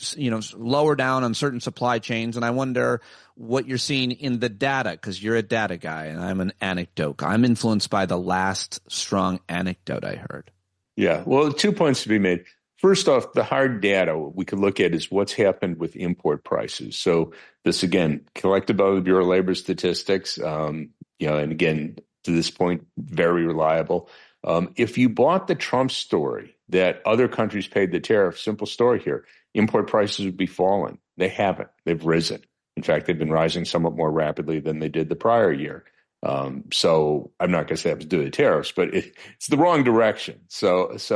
lower down on certain supply chains. And I wonder what you're seeing in the data, because you're a data guy and I'm an anecdote guy. I'm influenced by the last strong anecdote I heard. Yeah. Well, 2 points to be made. First off, the hard data we could look at is what's happened with import prices. So this, again, collected by the Bureau of Labor Statistics, and again, to this point, very reliable. If you bought the Trump story that other countries paid the tariff, simple story here, import prices would be falling. They haven't. They've risen. In fact, they've been rising somewhat more rapidly than they did the prior year. So I'm not going to say that was due to the tariffs, but it's the wrong direction. So that's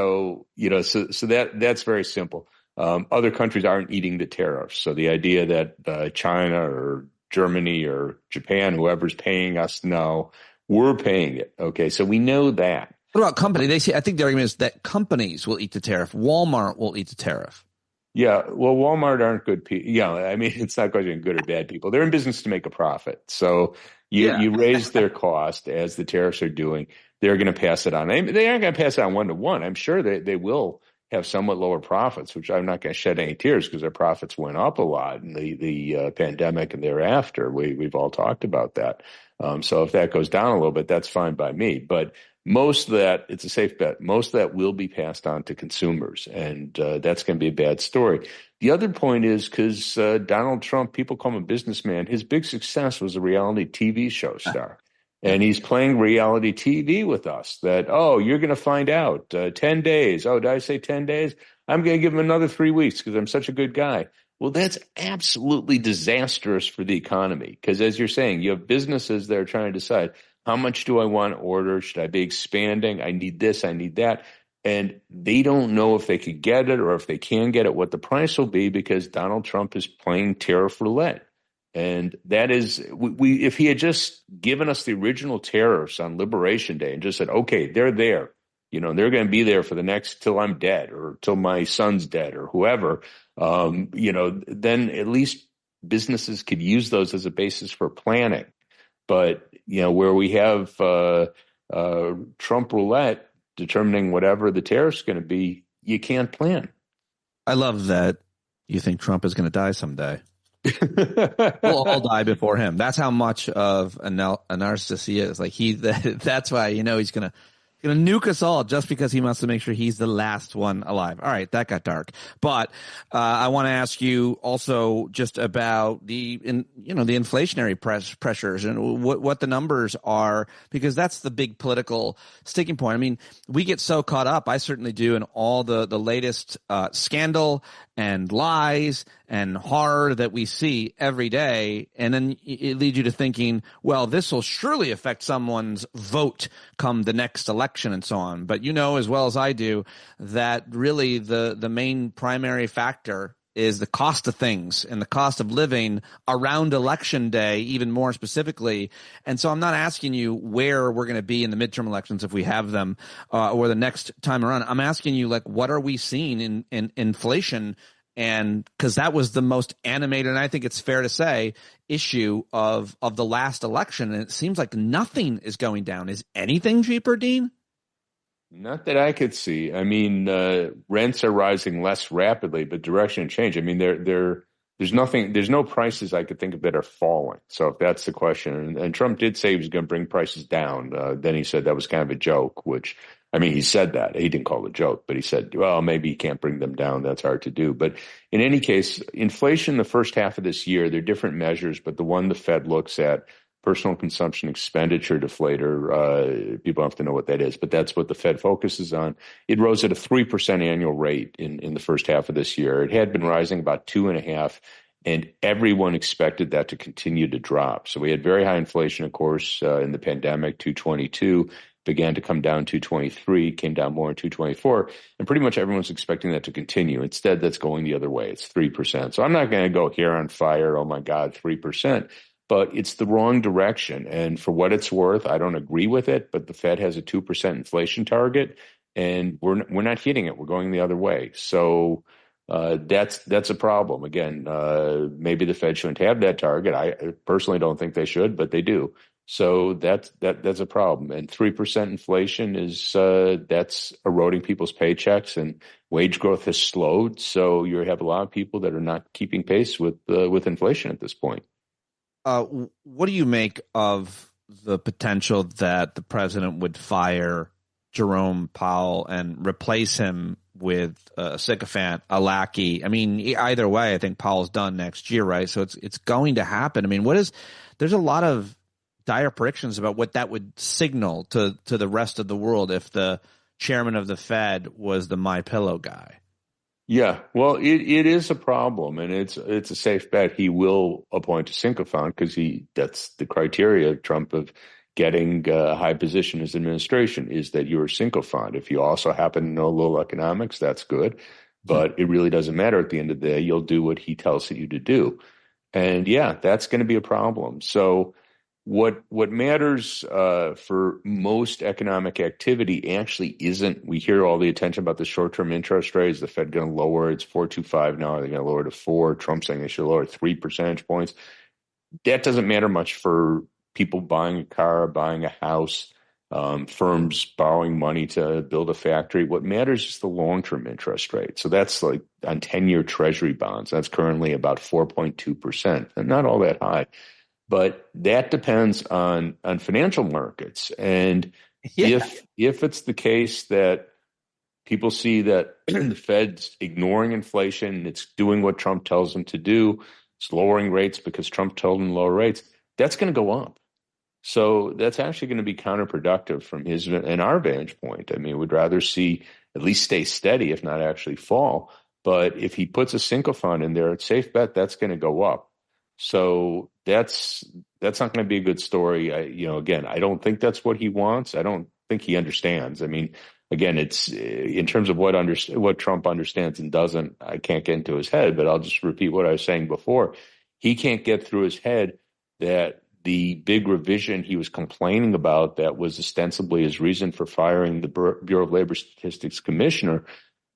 very simple. Other countries aren't eating the tariffs. So the idea that China or Germany or Japan, whoever's paying us, no, we're paying it. Okay, so we know that. What about company? I think the argument is that companies will eat the tariff. Walmart will eat the tariff. Yeah, well, Walmart aren't good people. Yeah, I mean, it's not going to be good or bad people. They're in business to make a profit. So you raise their cost as the tariffs are doing. They're going to pass it on. They aren't going to pass it on one-to-one. I'm sure they will have somewhat lower profits, which I'm not going to shed any tears because their profits went up a lot in the pandemic and thereafter. We've all talked about that. So if that goes down a little bit, that's fine by me. But most of that, it's a safe bet. Most of that will be passed on to consumers, and that's going to be a bad story. The other point is because Donald Trump, people call him a businessman, his big success was a reality TV show star. And he's playing reality TV with us that, you're going to find out 10 days. Oh, did I say 10 days? I'm going to give him another 3 weeks because I'm such a good guy. Well, that's absolutely disastrous for the economy because, as you're saying, you have businesses that are trying to decide, how much do I want to order? Should I be expanding? I need this, I need that. And they don't know if they could get it or if they can get it, what the price will be because Donald Trump is playing tariff roulette. And that is, if he had just given us the original tariffs on Liberation Day and just said, okay, they're there, they're going to be there for the next, till I'm dead or till my son's dead or whoever, then at least businesses could use those as a basis for planning. But, where we have Trump roulette determining whatever the tariff's going to be, you can't plan. I love that you think Trump is going to die someday. We'll all die before him. That's how much of a narcissist he is. Like that's why, he's going to nuke us all just because he wants to make sure he's the last one alive. All right, that got dark. But I want to ask you also just about the inflationary pressures and what the numbers are, because that's the big political sticking point. I mean, we get so caught up, I certainly do, in all the latest scandal and lies and horror that we see every day. And then it leads you to thinking, well, this will surely affect someone's vote come the next election and so on. But as well as I do, that really the main primary factor is the cost of things and the cost of living around election day, even more specifically. And so I'm not asking you where we're going to be in the midterm elections if we have them or the next time around. I'm asking you, what are we seeing in inflation? And because that was the most animated, and I think it's fair to say, issue of the last election. And it seems like nothing is going down. Is anything cheaper, Dean? Not that I could see. I mean, rents are rising less rapidly, but direction change. I mean, there's no prices I could think of that are falling. So if that's the question, and Trump did say he was going to bring prices down. Then he said that was kind of a joke, which, I mean, he said that. He didn't call it a joke, but he said, well, maybe you can't bring them down. That's hard to do. But in any case, inflation the first half of this year, there are different measures, but the one the Fed looks at, personal consumption expenditure deflator, people have to know what that is, but that's what the Fed focuses on. It rose at a 3% annual rate in the first half of this year. It had been rising about 2.5%, and everyone expected that to continue to drop. So we had very high inflation, of course, in the pandemic, 222, began to come down 223, came down more in 224, and pretty much everyone's expecting that to continue. Instead, that's going the other way. It's 3%. So I'm not going to go hair on fire, oh my God, 3%. But it's the wrong direction. And for what it's worth, I don't agree with it, but the Fed has a 2% inflation target, and we're not hitting it. We're going the other way. So that's a problem. Again, maybe the Fed shouldn't have that target. I personally don't think they should, but they do. So that's a problem. And 3% inflation is that's eroding people's paychecks, and wage growth has slowed. So you have a lot of people that are not keeping pace with inflation at this point. What do you make of the potential that the president would fire Jerome Powell and replace him with a sycophant, a lackey? I mean, either way, I think Powell's done next year, right? So it's going to happen. I mean, there's a lot of dire predictions about what that would signal to the rest of the world if the chairman of the Fed was the My Pillow guy. Yeah, well, it is a problem, and it's a safe bet he will appoint a sycophant, because that's the criteria of Trump of getting a high position as administration, is that you're a sycophant. If you also happen to know a little economics, that's good, but it really doesn't matter at the end of the day. You'll do what he tells you to do, and yeah, that's going to be a problem. So what matters for most economic activity actually isn't, we hear all the attention about the short-term interest rates. The Fed going to lower it's 4.25 now. They're going to lower it to 4. Trump saying they should lower 3 percentage points. That doesn't matter much for people buying a car, buying a house, firms borrowing money to build a factory. What matters is the long-term interest rate. So that's like on 10-year Treasury bonds. That's currently about 4.2%, and not all that high. But that depends on financial markets. And if it's the case that people see that the Fed's ignoring inflation, and it's doing what Trump tells them to do, it's lowering rates because Trump told them to lower rates, that's going to go up. So that's actually going to be counterproductive from his and our vantage point. I mean, we'd rather see at least stay steady, if not actually fall. But if he puts a sycophant in there, it's safe bet that's going to go up. So that's not going to be a good story. Again, I don't think that's what he wants. I don't think he understands. I mean, again, it's in terms of what Trump understands and doesn't, I can't get into his head, but I'll just repeat what I was saying before. He can't get through his head that the big revision he was complaining about that was ostensibly his reason for firing the Bureau of Labor Statistics commissioner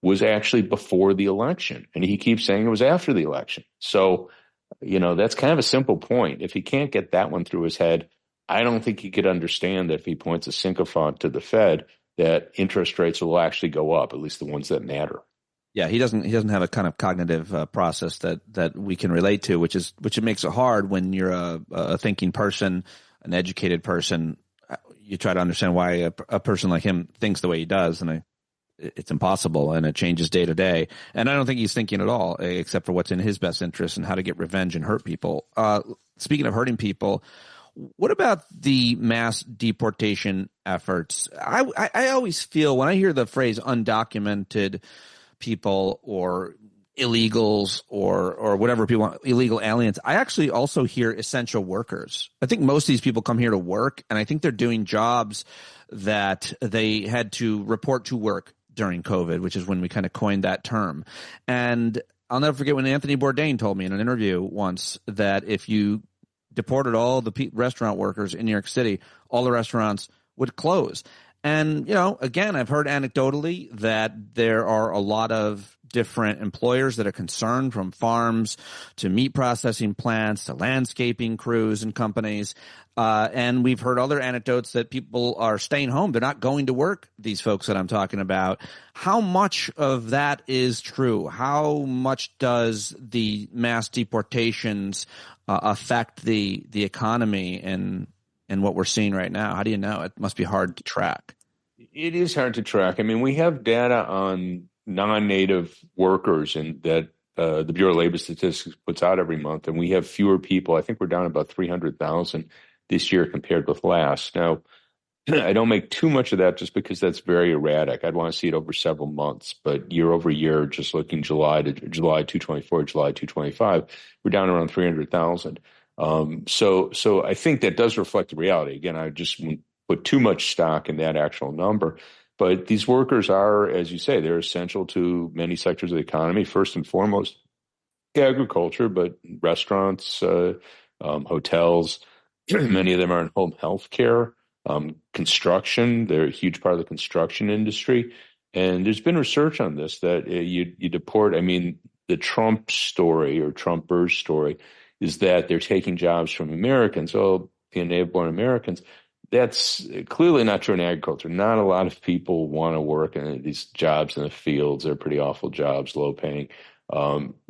was actually before the election. And he keeps saying it was after the election. So that's kind of a simple point. If he can't get that one through his head, I don't think he could understand that if he points a sycophant to the Fed, that interest rates will actually go up, at least the ones that matter. Yeah, he doesn't have a kind of cognitive process that we can relate to, which it makes it hard when you're a thinking person, an educated person. You try to understand why a person like him thinks the way he does, and it's impossible, and it changes day to day. And I don't think he's thinking at all, except for what's in his best interest and how to get revenge and hurt people. Speaking of hurting people, what about the mass deportation efforts? I always feel when I hear the phrase undocumented people or illegals or whatever people want, illegal aliens, I actually also hear essential workers. I think most of these people come here to work, and I think they're doing jobs that they had to report to work during COVID, which is when we kind of coined that term. And I'll never forget when Anthony Bourdain told me in an interview once that if you deported all the restaurant workers in New York City, all the restaurants would close. And, again, I've heard anecdotally that there are a lot of different employers that are concerned, from farms to meat processing plants to landscaping crews and companies. And we've heard other anecdotes that people are staying home. They're not going to work, these folks that I'm talking about. How much of that is true? How much does the mass deportations affect the economy and what we're seeing right now? How do you know? It must be hard to track. It is hard to track. I mean, we have data on non-native workers and that the Bureau of Labor Statistics puts out every month, and we have fewer people. I think we're down about 300,000 this year compared with last. Now, I don't make too much of that just because that's very erratic. I'd want to see it over several months, but year over year, just looking July 224, July 225, we're down around 300,000. So I think that does reflect the reality. Again, I just wouldn't put too much stock in that actual number. But these workers are, as you say, they're essential to many sectors of the economy. First and foremost, agriculture, but restaurants, hotels, many of them are in home health care, construction. They're a huge part of the construction industry. And there's been research on this that you deport. I mean, the Trump story or Trumpers story is that they're taking jobs from Americans, the native-born Americans. That's clearly not true in agriculture. Not a lot of people want to work in these jobs in the fields. They're pretty awful jobs, low paying.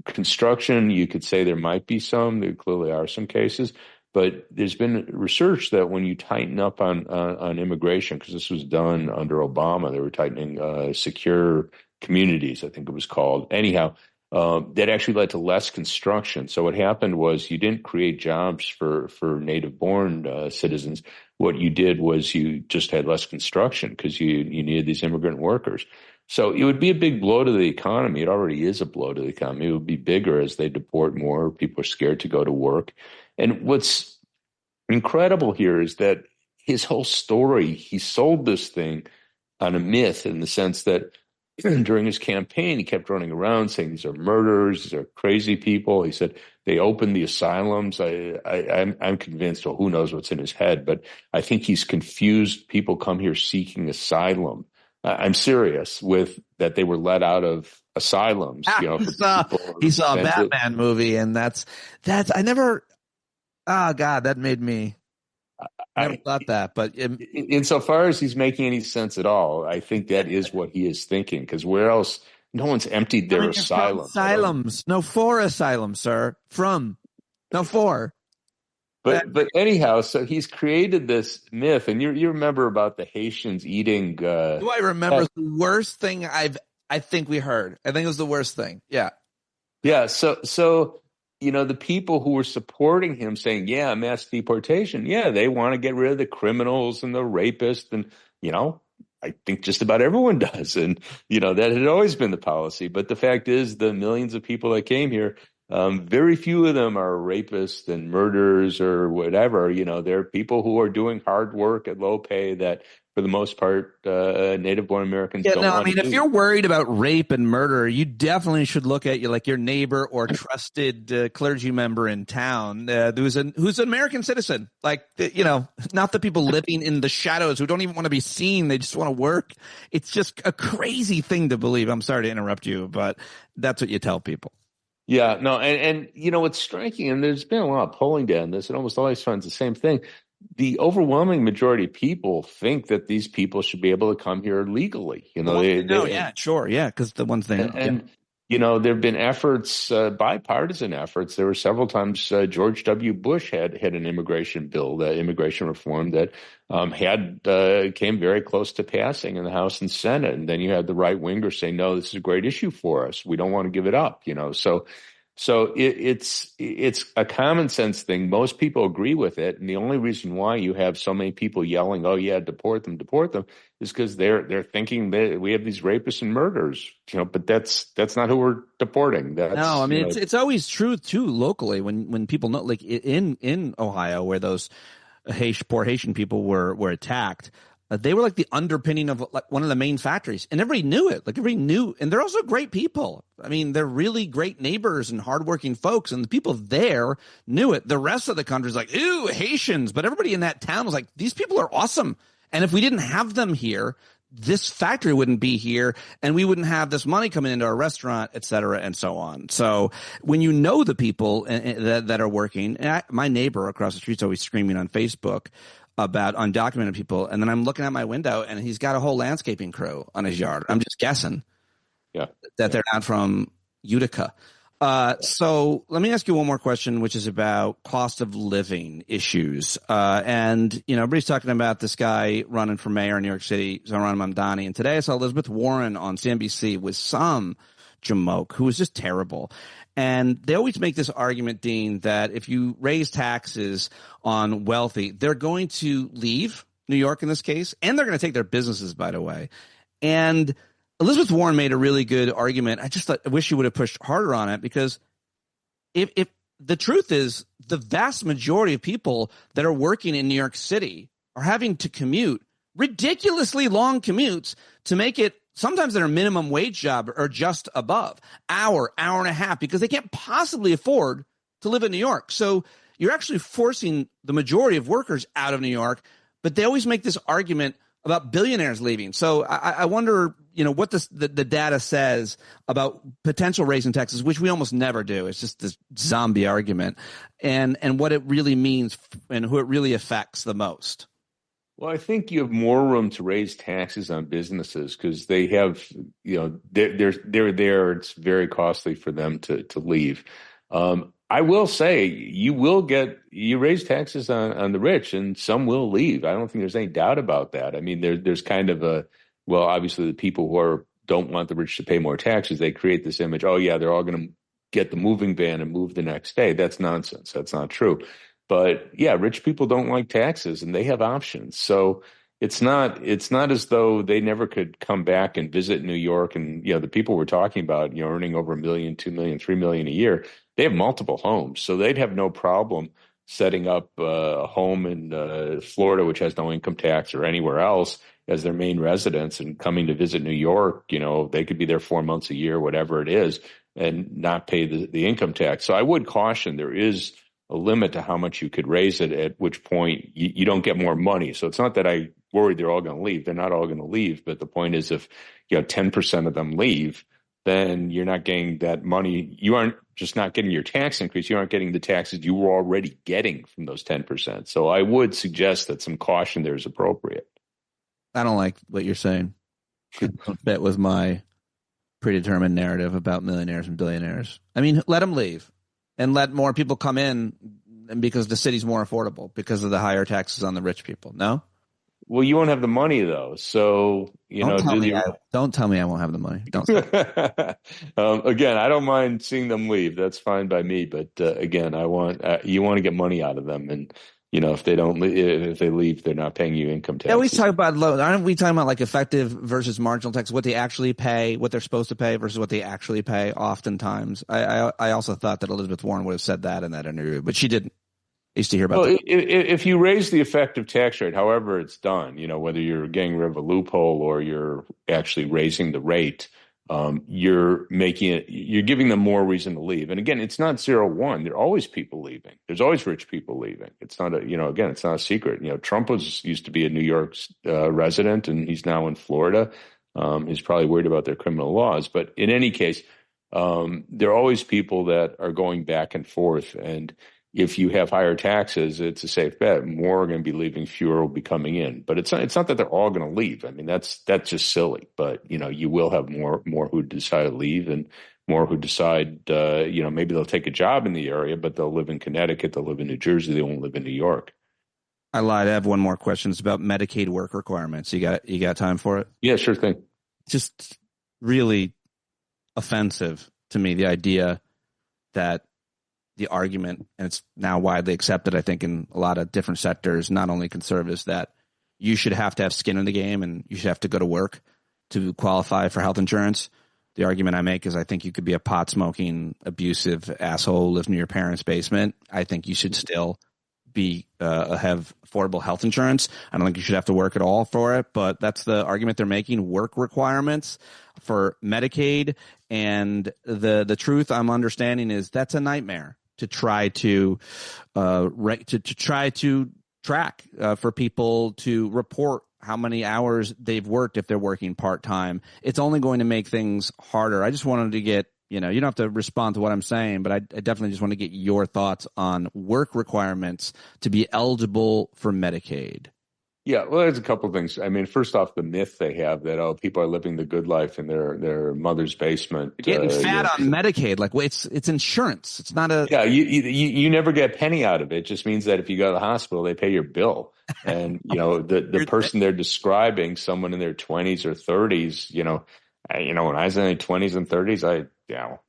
Construction, you could say there might be some. There clearly are some cases. But there's been research that when you tighten up on immigration, because this was done under Obama, they were tightening secure communities, I think it was called. Anyhow, that actually led to less construction. So what happened was you didn't create jobs for native-born citizens. What you did was you just had less construction because you needed these immigrant workers. So it would be a big blow to the economy. It already is a blow to the economy. It would be bigger as they deport more. People are scared to go to work. And what's incredible here is that his whole story, he sold this thing on a myth in the sense that during his campaign, he kept running around saying these are murderers, these are crazy people. He said they opened the asylums. I'm convinced, well, who knows what's in his head, but I think he's confused people come here seeking asylum. I'm serious with that they were let out of asylums. He saw a Batman movie, and that's I never. Oh God, that made me. I never thought that, but insofar as he's making any sense at all, I think that is what he is thinking. Because where else? No one's emptied their asylum. Asylums, no, for asylums, sir. From, no, for. But anyhow, so he's created this myth, and you remember about the Haitians eating. Do I remember the worst thing I think we heard? I think it was the worst thing. Yeah. Yeah. So. The people who were supporting him saying, yeah, mass deportation. Yeah, they want to get rid of the criminals and the rapists. And, I think just about everyone does. And, that had always been the policy. But the fact is the millions of people that came here, very few of them are rapists and murderers or whatever. They're people who are doing hard work at low pay that, for the most part, native-born Americans don't want to do. If you're worried about rape and murder, you definitely should look at your neighbor or trusted clergy member in town who's an American citizen. Not the people living in the shadows who don't even want to be seen. They just want to work. It's just a crazy thing to believe. I'm sorry to interrupt you, but that's what you tell people. Yeah, no, and what's striking, and there's been a lot of polling on this, and almost always finds the same thing. the overwhelming majority of people think that these people should be able to come here legally. Because the ones they know. And there have been efforts, bipartisan efforts. There were several times George W. Bush had an immigration bill, immigration reform that came very close to passing in the House and Senate. And then you had the right wingers say, no, this is a great issue for us. We don't want to give it up, So it's a common sense thing. Most people agree with it. And the only reason why you have so many people yelling, oh, yeah, deport them, is because they're thinking that we have these rapists and murderers, but that's not who we're deporting. It's always true, too, locally when people know, like in Ohio, where those poor Haitian people were attacked. They were like the underpinning of like one of the main factories, and everybody knew it. Like everybody knew, and they're also great people. I mean, they're really great neighbors and hardworking folks, and the people there knew it. The rest of the country's like, ew, Haitians, but everybody in that town was like, these people are awesome. And if we didn't have them here, this factory wouldn't be here, and we wouldn't have this money coming into our restaurant, et cetera, and so on. So when you know the people that are working, my neighbor across the street's always screaming on Facebook about undocumented people, and then I'm looking out my window and he's got a whole landscaping crew on his yard. I'm just guessing that they're not from Utica. So let me ask you one more question, which is about cost of living issues. And everybody's talking about this guy running for mayor in New York City, Zohran Mamdani. And today I saw Elizabeth Warren on CNBC with some jamoke who was just terrible. And they always make this argument, Dean, that if you raise taxes on wealthy, they're going to leave New York in this case, and they're going to take their businesses, by the way. And Elizabeth Warren made a really good argument. I wish you would have pushed harder on it, because if the truth is the vast majority of people that are working in New York City are having to commute ridiculously long commutes to make it. Sometimes their minimum wage job or just above hour and a half, because they can't possibly afford to live in New York. So you're actually forcing the majority of workers out of New York, but they always make this argument about billionaires leaving. So I wonder, what the data says about potential raising taxes, which we almost never do. It's just this zombie argument, and what it really means and who it really affects the most. Well, I think you have more room to raise taxes on businesses because they have, they're there. It's very costly for them to leave. I will say you raise taxes on the rich, and some will leave. I don't think there's any doubt about that. I mean, there's kind of obviously the people who don't want the rich to pay more taxes, they create this image. Oh yeah, they're all going to get the moving van and move the next day. That's nonsense. That's not true. But yeah, rich people don't like taxes, and they have options. So it's not as though they never could come back and visit New York. And the people we're talking about, earning over $1 million, $2 million, $3 million a year, they have multiple homes, so they'd have no problem setting up a home in Florida, which has no income tax, or anywhere else as their main residence, and coming to visit New York. They could be there 4 months a year, whatever it is, and not pay the income tax. So I would caution there is a limit to how much you could raise it, at which point you don't get more money. So it's not that I worry they're all going to leave. They're not all going to leave. But the point is, if 10% of them leave, then you're not getting that money. You aren't just not getting your tax increase. You aren't getting the taxes you were already getting from those 10%. So I would suggest that some caution there is appropriate. I don't like what you're saying. It don't fit with my predetermined narrative about millionaires and billionaires. I mean, let them leave. And let more people come in, and because the city's more affordable because of the higher taxes on the rich people. No? Well, you won't have the money though. So, don't tell me I won't have the money. Don't. Again, I don't mind seeing them leave. That's fine by me. But again, you want to get money out of them, and if they leave, they're not paying you income tax. Yeah, we talk about aren't we talking about like effective versus marginal tax, what they actually pay, what they're supposed to pay versus what they actually pay oftentimes. I also thought that Elizabeth Warren would have said that in that interview, but she didn't. I used to hear about that. If you raise the effective tax rate, however it's done, whether you're getting rid of a loophole or you're actually raising the rate, you're giving them more reason to leave. And again, it's not 0-1. There are always people leaving. There's always rich people leaving. It's not again, it's not a secret. Trump used to be a New York resident, and he's now in Florida. He's probably worried about their criminal laws. But in any case, there are always people that are going back and forth. And if you have higher taxes, it's a safe bet. More are going to be leaving, fewer will be coming in. But it's not that they're all going to leave. I mean, that's just silly. But, you will have more who decide to leave and more who decide, maybe they'll take a job in the area, but they'll live in Connecticut, they'll live in New Jersey, they won't live in New York. I lied. I have one more question. It's about Medicaid work requirements. You got time for it? Yeah, sure thing. Just really offensive to me, the idea that the argument, and it's now widely accepted, I think, in a lot of different sectors, not only conservatives, that you should have to have skin in the game and you should have to go to work to qualify for health insurance. The argument I make is I think you could be a pot-smoking, abusive asshole who lives in your parents' basement. I think you should still have affordable health insurance. I don't think you should have to work at all for it, but that's the argument they're making, work requirements for Medicaid. And the truth I'm understanding is that's a nightmare to try to track for people to report how many hours they've worked if they're working part-time. It's only going to make things harder. I just wanted to get, you don't have to respond to what I'm saying, but I definitely just want to get your thoughts on work requirements to be eligible for Medicaid. Yeah, well, there's a couple of things. I mean, first off, the myth they have that, people are living the good life in their mother's basement. Getting fat on Medicaid, like it's insurance. It's not a... Yeah, you never get a penny out of it. It just means that if you go to the hospital, they pay your bill. And, the person they're describing, someone in their 20s or 30s, when I was in my 20s and 30s,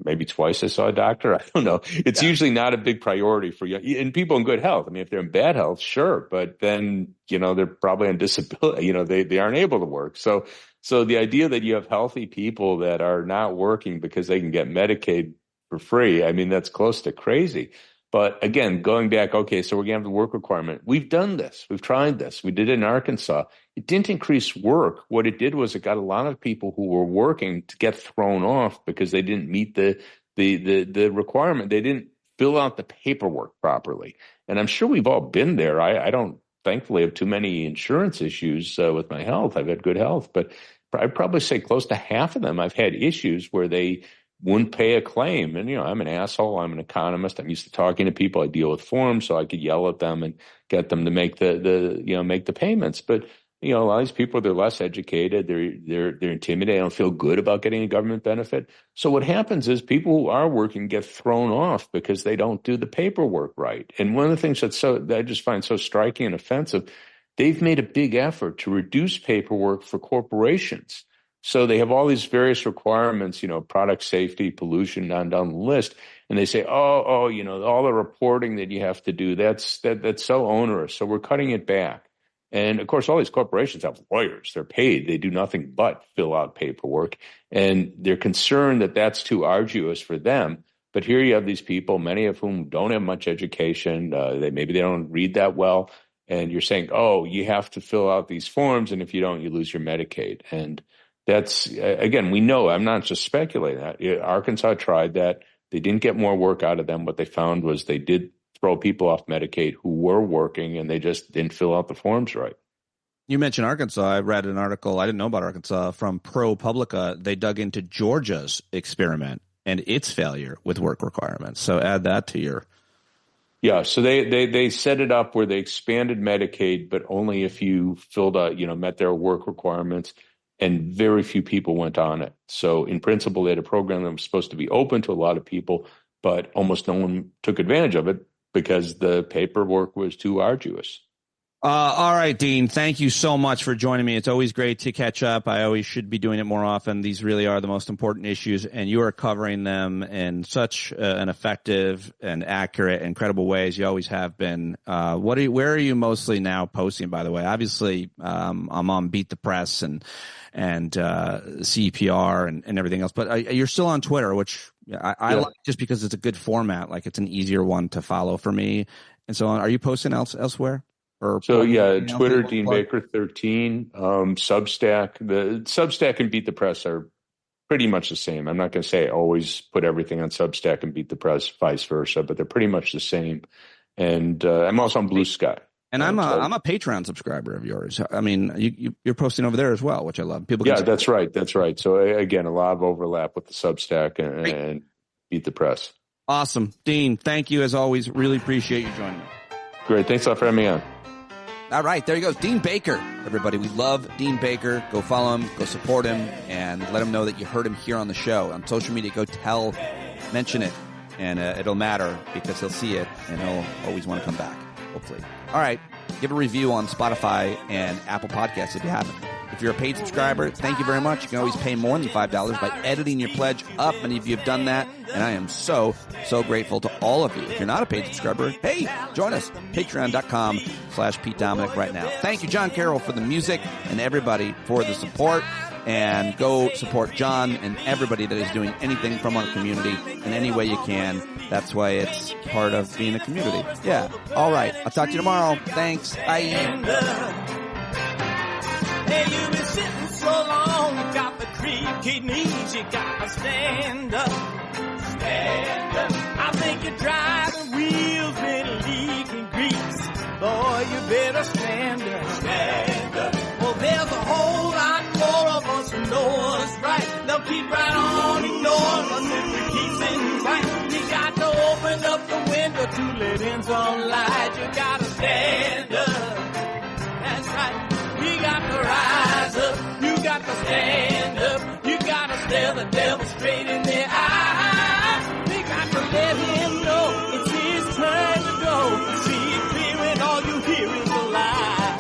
maybe twice I saw a doctor. I don't know. It's usually not a big priority for you. And people in good health. I mean, if they're in bad health, sure. But then, they're probably on disability. They aren't able to work. So the idea that you have healthy people that are not working because they can get Medicaid for free, I mean, that's close to crazy. But again, going back, okay, so we're going to have the work requirement. We've done this. We've tried this. We did it in Arkansas. It didn't increase work. What it did was it got a lot of people who were working to get thrown off because they didn't meet the requirement. They didn't fill out the paperwork properly. And I'm sure we've all been there. I don't, thankfully, have too many insurance issues with my health. I've had good health. But I'd probably say close to half of them I've had issues where they wouldn't pay a claim. And, I'm an asshole. I'm an economist. I'm used to talking to people. I deal with forms, so I could yell at them and get them to make make the payments. But, a lot of these people, they're less educated. They're intimidated. They don't feel good about getting a government benefit. So what happens is people who are working get thrown off because they don't do the paperwork right. And one of the things that I just find so striking and offensive, they've made a big effort to reduce paperwork for corporations. So they have all these various requirements, product safety, pollution, down the list. And they say, all the reporting that you have to do, that's so onerous. So we're cutting it back. And of course, all these corporations have lawyers. They're paid. They do nothing but fill out paperwork. And they're concerned that that's too arduous for them. But here you have these people, many of whom don't have much education. Maybe they don't read that well. And you're saying, you have to fill out these forms. And if you don't, you lose your Medicaid. And that's, again, we know, I'm not just speculating that. Arkansas tried that. They didn't get more work out of them. What they found was they did throw people off Medicaid who were working, and they just didn't fill out the forms right. You mentioned Arkansas. I read an article, I didn't know about Arkansas, from ProPublica. They dug into Georgia's experiment and its failure with work requirements. So add that to your... Yeah, so they set it up where they expanded Medicaid, but only if you filled out, met their work requirements. And very few people went on it. So in principle, they had a program that was supposed to be open to a lot of people, but almost no one took advantage of it because the paperwork was too arduous. All right, Dean, thank you so much for joining me. It's always great to catch up. I always should be doing it more often. These really are the most important issues, and you are covering them in such an effective and accurate and credible ways. You always have been. Where are you mostly now posting, by the way? Obviously, I'm on Beat the Press and CEPR and everything else, but you're still on Twitter, which I like just because it's a good format. Like, it's an easier one to follow for me and so on. Are you posting elsewhere? Twitter, Dean Baker 13, Substack. The Substack and Beat the Press are pretty much the same. I'm not going to say I always put everything on Substack and Beat the Press, vice versa, but they're pretty much the same. And I'm also on Blue Sky. And I'm a Patreon subscriber of yours. I mean, you're posting over there as well, which I love. That's right. So again, a lot of overlap with the Substack and Beat the Press. Awesome. Dean, thank you as always. Really appreciate you joining me. Great. Thanks a lot for having me on. All right, there he goes. Dean Baker, everybody. We love Dean Baker. Go follow him, go support him, and let him know that you heard him here on the show. On social media, go mention it, and it'll matter because he'll see it, and he'll always want to come back, hopefully. All right, give a review on Spotify and Apple Podcasts if you haven't. If you're a paid subscriber, thank you very much. You can always pay more than $5 by editing your pledge up. Many of you have done that, and I am so grateful to all of you. If you're not a paid subscriber, hey, join us. Patreon.com/Pete Dominick right now. Thank you, John Carroll, for the music and everybody for the support. And go support John and everybody that is doing anything from our community in any way you can. That's why it's part of being a community. Yeah. All right. I'll talk to you tomorrow. Thanks. Bye. Hey, you've been sitting so long, you got the creaky knees, you gotta stand up. Stand up. I think you're driving wheels with leaking grease. Boy, you better stand up. Stand up. Well, there's a whole lot more of us who know what's right. They'll keep right on ignoring us if we keep sitting tight. You got to open up the window to let in some light. You gotta stand up. That's right. We got to rise up, you got to stand up, you got to stare the devil straight in the eye. We got to let him know it's his turn to go. See it clear when all you hear is a lie.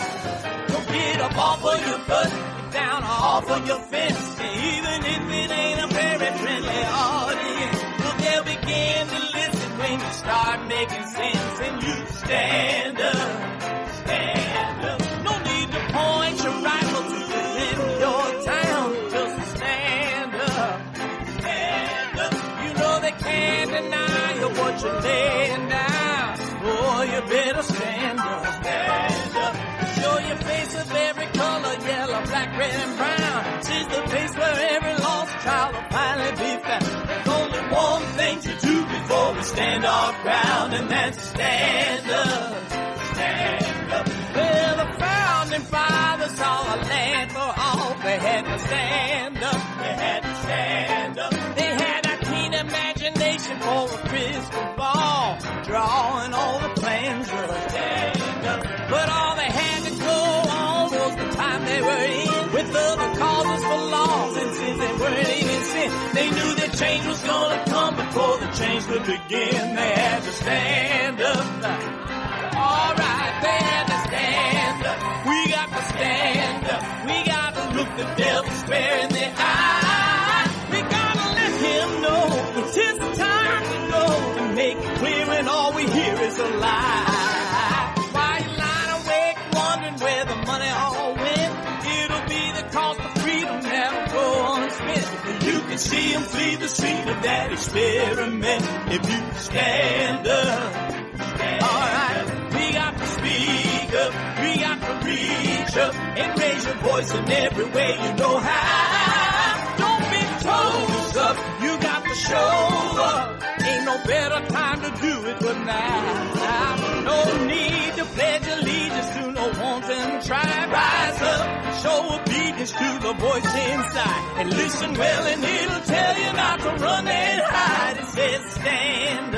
Don't get up off of your butt, get down off of your fence. And even if it ain't a very friendly audience, well, they'll begin to listen when you start making sense. And you stand up, stand up. Point your rifle to defend your town. Just stand up, stand up. You know they can't deny you what you're laying down. Oh, you better stand up, stand up. Show your face of every color, yellow, black, red, and brown. She's the place where every lost child will finally be found. There's only one thing to do before we stand our ground, and that's stand up, stand up. Well, the founding fathers saw a land for all. They had to stand up. They had to stand up. They had a keen imagination for a crystal ball, drawing all the plans of a stand up. But all they had to go on was the time they were in, with other causes for laws, and since they weren't even sin, they knew that change was gonna come before the change would begin. They had to stand up. All right, they had to stand up. We got to stand up. We got to look the devil square in the eye. We got to let him know it's his time to go, and make it clear when all we hear is a lie. While you lying awake wondering where the money all went, it'll be the cost of freedom that'll go unspent. You can see him flee the scene of that experiment if you stand up. All right. We got to speak up, we got to reach up, and raise your voice in every way you know how. Don't be toes up, you got to show up. Ain't no better time to do it but now. No need to pledge allegiance to no wanton tribe. Rise up, show obedience to the voice inside, and listen well and it'll tell you not to run and hide. It says stand